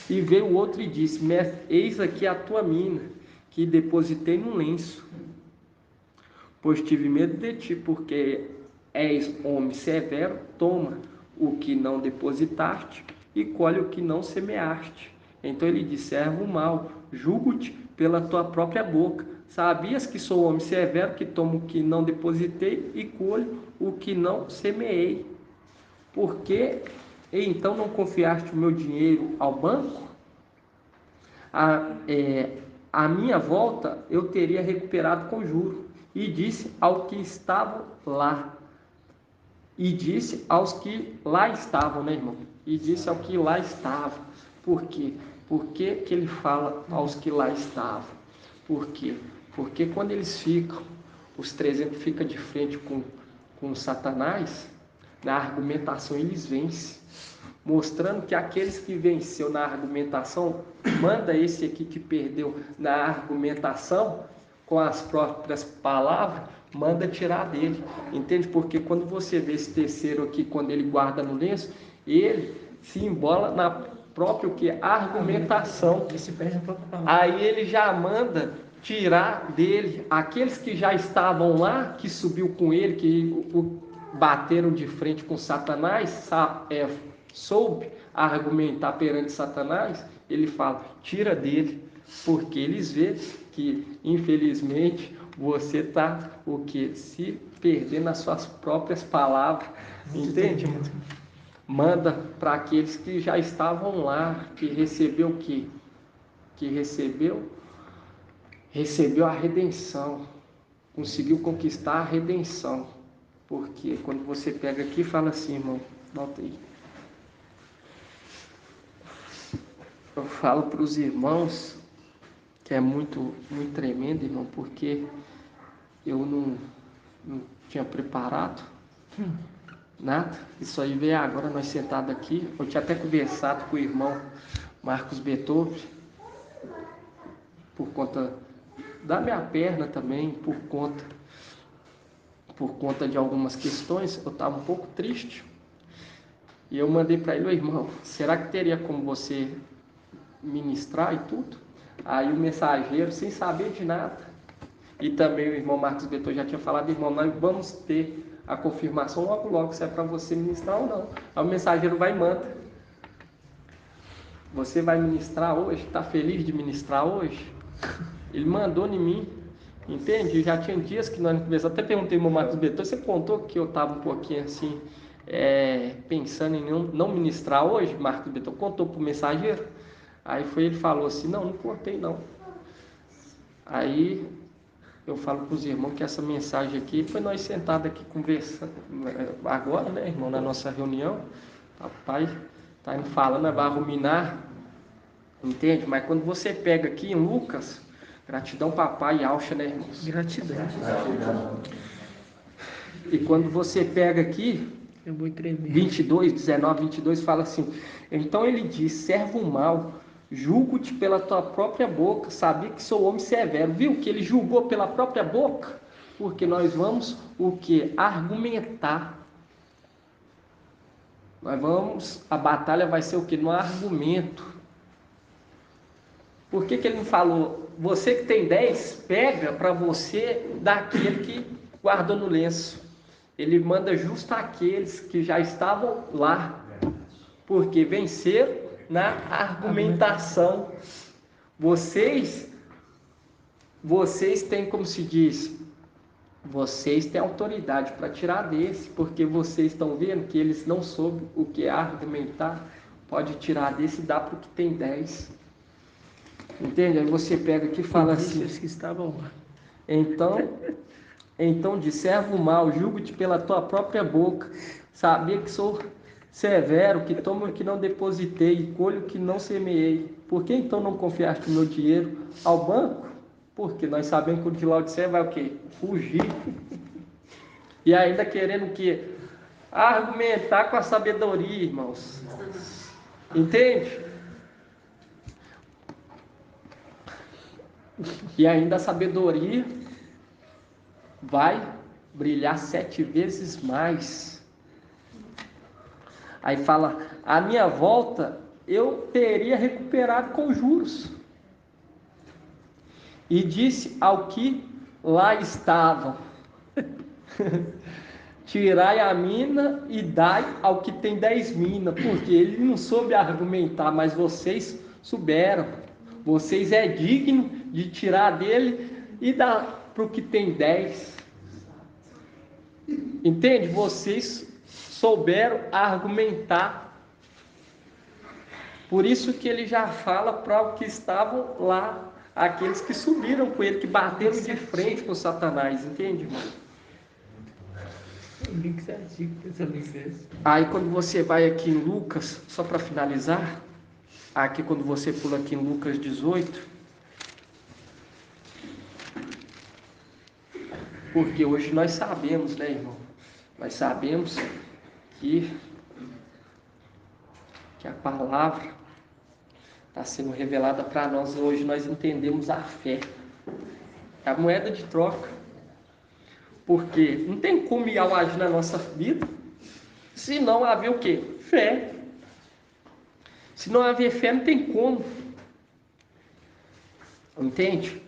E veio o outro e disse, mestre, eis aqui a tua mina, que depositei num lenço. Pois tive medo de ti, porque és homem severo, toma o que não depositaste e colhe o que não semeaste. Então ele disse, servo mau, julgo-te pela tua própria boca. Sabias que sou homem severo, que tomo o que não depositei e colho o que não semeei. Por que então não confiaste o meu dinheiro ao banco? A minha volta eu teria recuperado com juro. E disse ao que estavam lá. E disse aos que lá estavam, né, irmão? E disse ao que lá estavam. Por quê? Por que que ele fala aos que lá estavam? Por quê? Porque quando eles ficam, os 300 ficam de frente com Satanás, na argumentação eles vencem. Mostrando que aqueles que venceu na argumentação, manda esse aqui que perdeu na argumentação, com as próprias palavras, manda tirar dele. Entende? Porque quando você vê esse terceiro aqui, quando ele guarda no lenço, ele se embola na própria o que? Argumentação. Ele se perde na própria palavra. Aí ele já manda tirar dele aqueles que já estavam lá, que subiu com ele, que bateram de frente com Satanás, soube argumentar perante Satanás, ele fala, tira dele, porque eles veem que, infelizmente, você está o que? Se perdendo nas suas próprias palavras, entende? Manda para aqueles que já estavam lá, que recebeu o quê? Que recebeu a redenção, conseguiu conquistar a redenção, porque quando você pega aqui e fala assim, irmão, nota aí. Eu falo para os irmãos que é muito, muito tremendo, irmão, porque eu não tinha preparado nada. Isso aí veio agora, nós sentados aqui. Eu tinha até conversado com o irmão Marcos Beethoven, por conta da minha perna também, por conta de algumas questões, eu estava um pouco triste. E eu mandei para ele: ô irmão, será que teria como você ministrar e tudo? Aí o mensageiro, sem saber de nada, e também o irmão Marcos Betor já tinha falado: irmão, nós vamos ter a confirmação logo se é para você ministrar ou não. Aí o mensageiro vai e manda: você vai ministrar hoje? Está feliz de ministrar hoje? Ele mandou em mim, entende? Já tinha dias que nós não conversamos. Até perguntei ao irmão Marcos Betor: você contou que eu estava um pouquinho assim, pensando em não ministrar hoje? Marcos Betor contou para o mensageiro. Aí ele falou assim: não contei não. Aí eu falo para os irmãos que essa mensagem aqui foi nós sentados aqui conversando agora, né, irmão, na nossa reunião. Papai está falando, vai ruminar, entende? Mas quando você pega aqui em Lucas, gratidão papai e Alcha, né, irmãos? Gratidão. E quando você pega aqui, 19, 22, fala assim: então ele diz: servo mau, julgo-te pela tua própria boca, sabia que sou homem severo. Viu que ele julgou pela própria boca? Porque nós vamos o que? Argumentar. A batalha vai ser o que? No argumento. Por que ele não falou: você que tem 10, pega para você daquele que guardou no lenço? Ele manda justo aqueles que já estavam lá, porque venceram na argumentação. Vocês têm, como se diz, vocês têm autoridade para tirar desse, porque vocês estão vendo que eles não soube o que é argumentar. Pode tirar desse e dá para o que tem 10. Entende? Aí você pega aqui e fala assim: que estavam lá. Então de servo mau, julgo-te pela tua própria boca. Sabia que sou severo, que tomo o que não depositei e colho o que não semeei. Por que então não confiaste o meu dinheiro ao banco? Porque nós sabemos que o de Laodiceia vai o quê? Fugir. E ainda querendo o quê? Argumentar com a sabedoria, irmãos. Entende? E ainda a sabedoria vai brilhar 7 vezes mais. Aí fala: a minha volta eu teria recuperado com juros. E disse ao que lá estavam: tirai a mina e dai ao que tem 10 minas. Porque ele não soube argumentar, mas vocês souberam. Vocês é digno de tirar dele e dar para o que tem 10. Entende? Vocês souberam argumentar. Por isso que ele já fala para os que estavam lá, aqueles que subiram com ele, que bateram de frente com Satanás. Entende, irmão? Aí quando você vai aqui em Lucas, só para finalizar, aqui quando você pula aqui em Lucas 18, porque hoje nós sabemos, né, irmão? Nós sabemos que a palavra está sendo revelada para nós. Hoje nós entendemos a fé, a moeda de troca. Porque não tem como ir ao agir na nossa vida se não haver o quê? Fé. Se não haver fé, não tem como. Entende?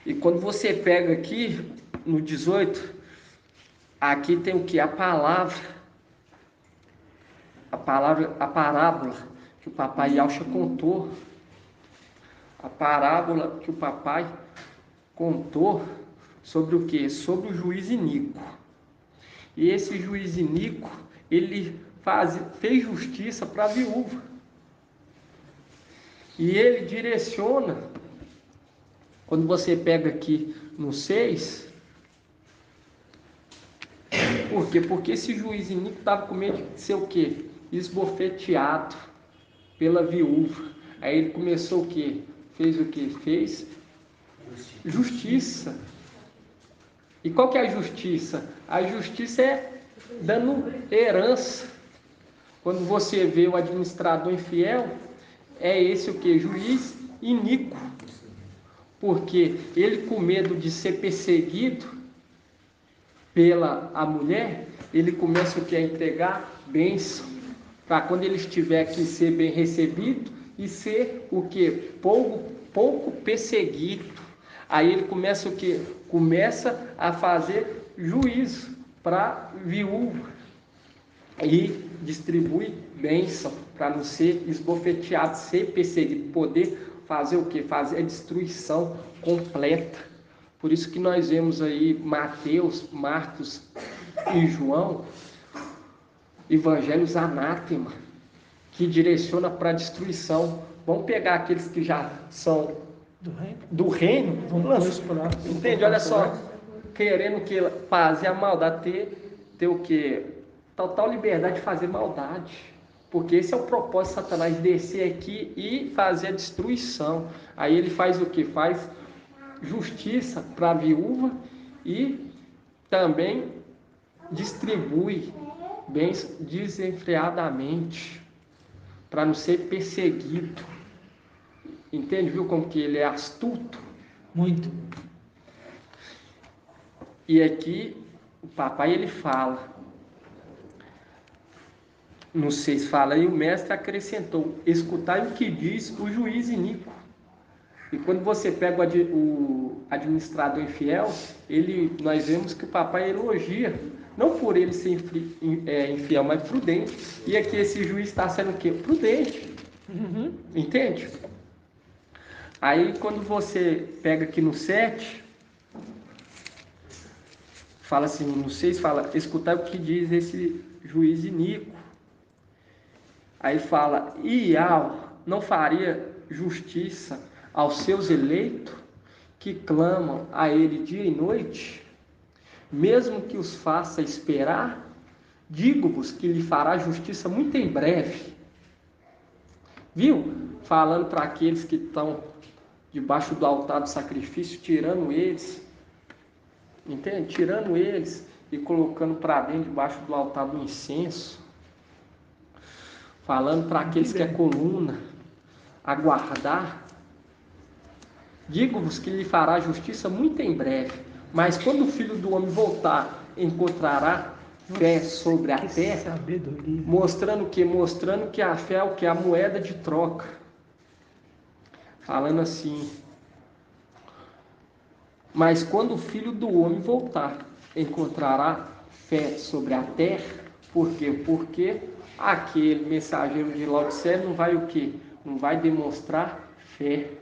E quando você pega aqui no 18, aqui tem o que? A parábola que o papai Yalcha contou. A parábola que o papai contou sobre o que? Sobre o juiz iníquo. E esse juiz iníquo, ele fez justiça para a viúva. E ele direciona, quando você pega aqui no 6, por quê? Porque esse juiz iníquo estava com medo de ser o quê? Esbofeteado pela viúva. Aí ele começou o quê? Fez o quê? Fez justiça. E qual que é a justiça? A justiça é dando herança. Quando você vê o administrador infiel, é esse o que? Juiz iníquo. Porque ele, com medo de ser perseguido pela a mulher, ele começa o que? A entregar bênção. para quando ele estiver aqui ser bem recebido e ser o que? Pouco perseguido. Aí ele começa o que? Começa a fazer juízo para viúva e distribui bênção para não ser esbofeteado, ser perseguido, poder fazer o que? Fazer a destruição completa. Por isso que nós vemos aí Mateus, Marcos e João, evangelhos anátema, que direciona para a destruição. Vamos pegar aqueles que já são do reino, entende? Olha só, querendo que fazer a maldade, ter o que? Total liberdade de fazer maldade. Porque esse é o propósito de Satanás, descer aqui e fazer a destruição. Aí ele faz o que? Faz justiça para a viúva e também distribui bens desenfreadamente para não ser perseguido. Entende? Viu como que ele é astuto? Muito. E aqui o papai ele fala, no 6 fala, e o mestre acrescentou: escutai o que diz o juiz iníquo. E quando você pega o administrador infiel, nós vemos que o papai elogia, não por ele ser infiel, mas prudente. E aqui esse juiz está sendo o quê? Prudente. Entende? Aí quando você pega aqui no 7, fala assim, no 6 fala, escutai o que diz esse juiz iníquo. Aí fala, não faria justiça aos seus eleitos que clamam a ele dia e noite, mesmo que os faça esperar, digo-vos que lhe fará justiça muito em breve. Viu? Falando para aqueles que estão debaixo do altar do sacrifício, tirando eles, entende? Tirando eles e colocando para dentro, debaixo do altar do incenso. Falando para aqueles que é coluna, aguardar. Digo-vos que lhe fará justiça muito em breve. Mas quando o Filho do Homem voltar, encontrará fé sobre a terra, mostrando que? Mostrando que a fé é o que? A moeda de troca. Falando assim. Mas quando o Filho do Homem voltar, encontrará fé sobre a terra. Por quê? Porque aquele mensageiro de Laodiceia não vai o quê? Não vai demonstrar fé.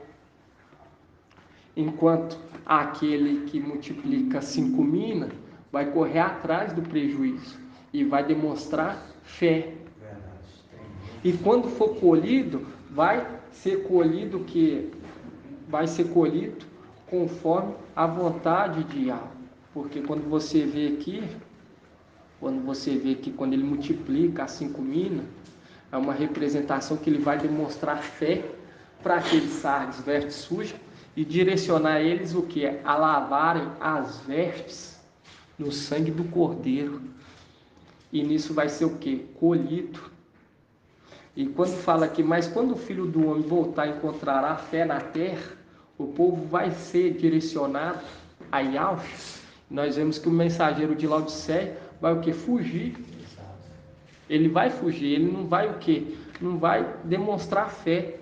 Enquanto aquele que multiplica 5 minas vai correr atrás do prejuízo e vai demonstrar fé. E quando for colhido, vai ser colhido conforme a vontade de Yahweh. Porque quando você vê aqui, quando ele multiplica as 5 minas, é uma representação que ele vai demonstrar fé para aqueles sardes vestes sujas e direcionar eles o que? A lavarem as vestes no sangue do Cordeiro. E nisso vai ser o que? Colhido. E quando fala aqui, mas quando o Filho do Homem voltar, encontrará fé na terra, o povo vai ser direcionado a Yahweh. Nós vemos que o mensageiro de Laodiceia vai o que? Fugir. Ele vai fugir, ele não vai o que? Não vai demonstrar fé.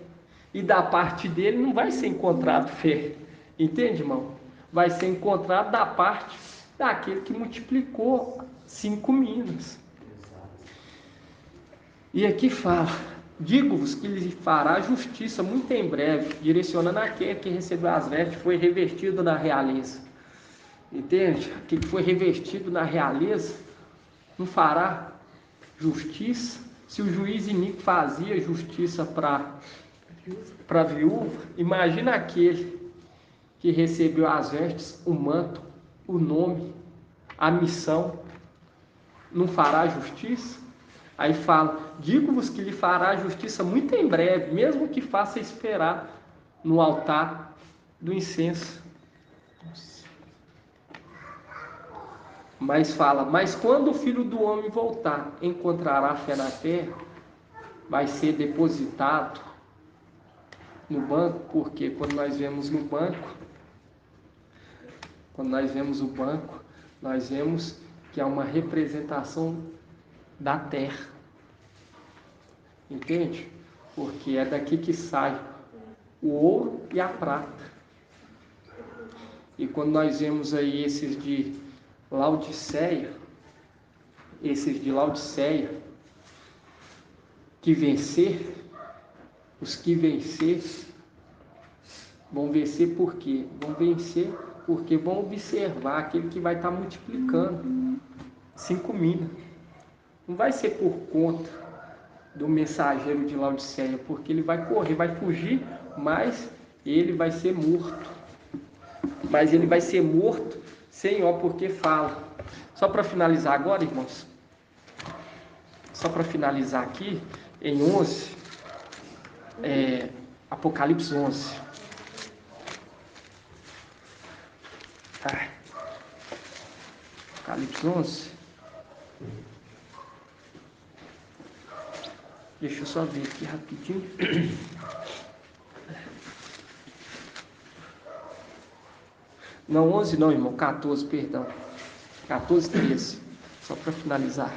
E da parte dele não vai ser encontrado fé. Entende, irmão? Vai ser encontrado da parte daquele que multiplicou 5 minas. E aqui fala, digo-vos que lhe fará justiça muito em breve, direcionando aquele que recebeu as vestes, foi revestido na realeza. Entende? Aquele que foi revestido na realeza não fará justiça. Se o juiz iníquo fazia justiça para a viúva, imagina aquele que recebeu as vestes, o manto, o nome, a missão, não fará justiça? Aí fala, digo-vos que lhe fará justiça muito em breve, mesmo que faça esperar no altar do incenso. Mas fala, mas quando o Filho do Homem voltar, encontrará fé na terra, vai ser depositado no banco, porque quando nós vemos no banco, nós vemos que é uma representação da terra. Entende? Porque é daqui que sai o ouro e a prata. E quando nós vemos aí esses de Laodiceia, que vencer, os que vencer, vão vencer por quê? Vão vencer porque vão observar aquele que vai estar multiplicando 5 minas. Não vai ser por conta do mensageiro de Laodiceia, porque ele vai correr, vai fugir, mas ele vai ser morto. Mas ele vai ser morto sem ó, porque fala. Só para finalizar agora, irmãos, só para finalizar aqui, em 11, Apocalipse 11. Apocalipse 11. Deixa eu só ver aqui rapidinho. Não, 11 não, irmão, 14, perdão. 14, 13. Só para finalizar.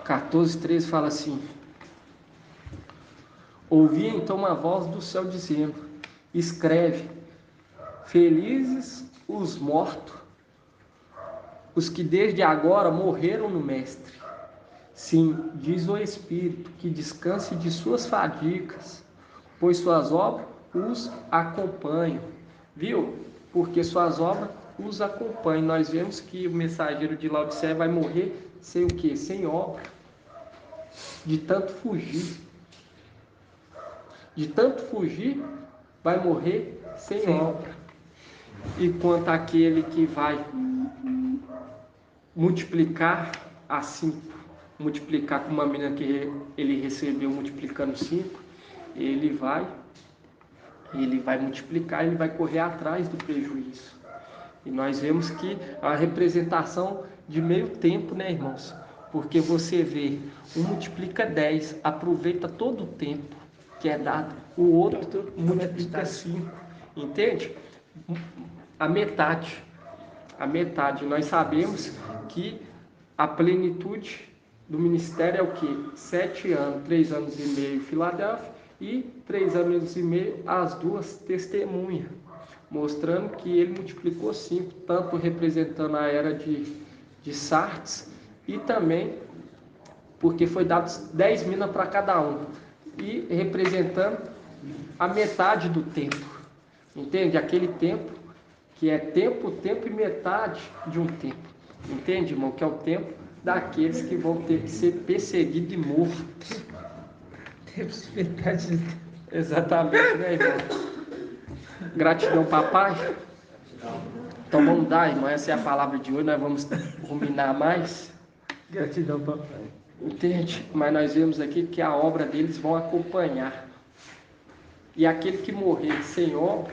(14, 13) fala assim: ouvi então uma voz do céu dizendo: escreve, felizes os mortos, os que desde agora morreram no Mestre. Sim, diz o Espírito, que descanse de suas fadigas, pois suas obras os acompanham. Viu? Porque suas obras os acompanham. Nós vemos que o mensageiro de Laodiceia vai morrer sem o quê? Sem obra. De tanto fugir. De tanto fugir, vai morrer sem obra. E quanto àquele que vai multiplicar a 5, multiplicar com uma menina que ele recebeu multiplicando 5, ele vai multiplicar, ele vai correr atrás do prejuízo. E nós vemos que é uma representação de meio tempo, né, irmãos? Porque você vê, um multiplica 10, aproveita todo o tempo que é dado, o outro multiplica 5, entende? A metade. Nós sabemos que a plenitude do ministério é o quê? 7 anos, 3 anos e meio em Filadélfia e 3 anos e meio as duas testemunhas, mostrando que ele multiplicou 5, tanto representando a era de Sardes e também porque foi dado 10 minas para cada um e representando a metade do tempo, entende? Aquele tempo que é tempo e metade de um tempo, entende, irmão? Que é o tempo daqueles que vão ter que ser perseguidos e mortos. Temos metade. Exatamente, né, irmão? Gratidão, papai. Então vamos dar, irmão, essa é a palavra de hoje, nós vamos ruminar mais. Gratidão, papai. Entende? Mas nós vemos aqui que a obra deles vão acompanhar. E aquele que morrer sem obra,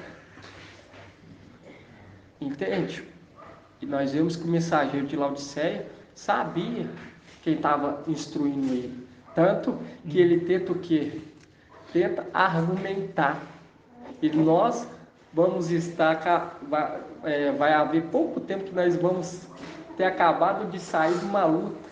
entende? E nós vemos que o mensageiro de Laodiceia sabia quem estava instruindo ele. Tanto que ele tenta o quê? Tenta argumentar. E nós vamos estar... vai haver pouco tempo que nós vamos ter acabado de sair de uma luta,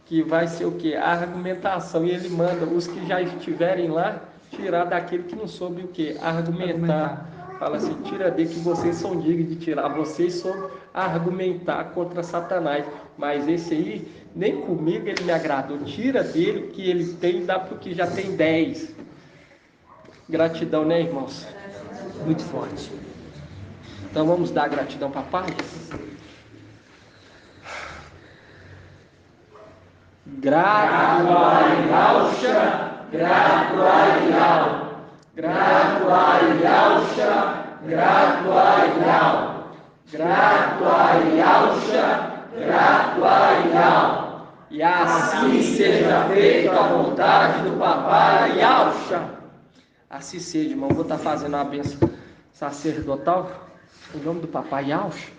que vai ser o quê? A argumentação. E ele manda os que já estiverem lá tirar daquele que não soube o quê? Argumentar. Fala assim, tira dele que vocês são dignos de tirar. Vocês soube argumentar contra Satanás. Mas esse aí, nem comigo ele me agradou. Tira dele que ele tem, dá porque já tem 10. Gratidão, né, irmãos? Muito forte. Então vamos dar gratidão, papai? Grato a Yahusha, grato a Yahweh. Grato a Yahusha, grato a Yahweh. Grato a Yahusha, grato a Yahweh. E assim seja feita a vontade do papai Yahusha. Assim seja, irmão. Vou estar fazendo a bênção sacerdotal em nome do papai Yahusha.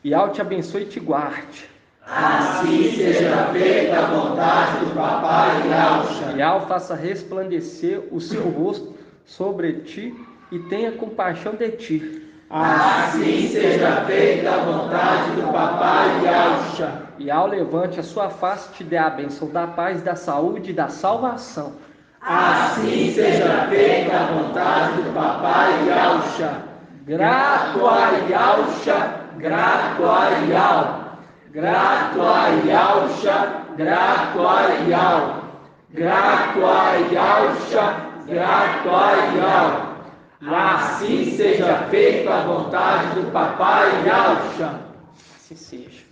Yahweh te abençoe e te guarde. Assim seja feita a vontade do papai Yahusha. Yahweh faça resplandecer o seu rosto sobre ti e tenha compaixão de ti. Assim seja feita a vontade do Papai Yahshua. E ao levante a sua face, te dê a bênção da paz, da saúde e da salvação. Assim seja feita a vontade do Papai Yahshua. Grato a Yahshua, grato a Yahweh. Grato a Yahshua, grato a Yahweh. Grato a Yahshua, grato a Yahweh. Assim seja feita a vontade do Papai Yahshua. Assim seja.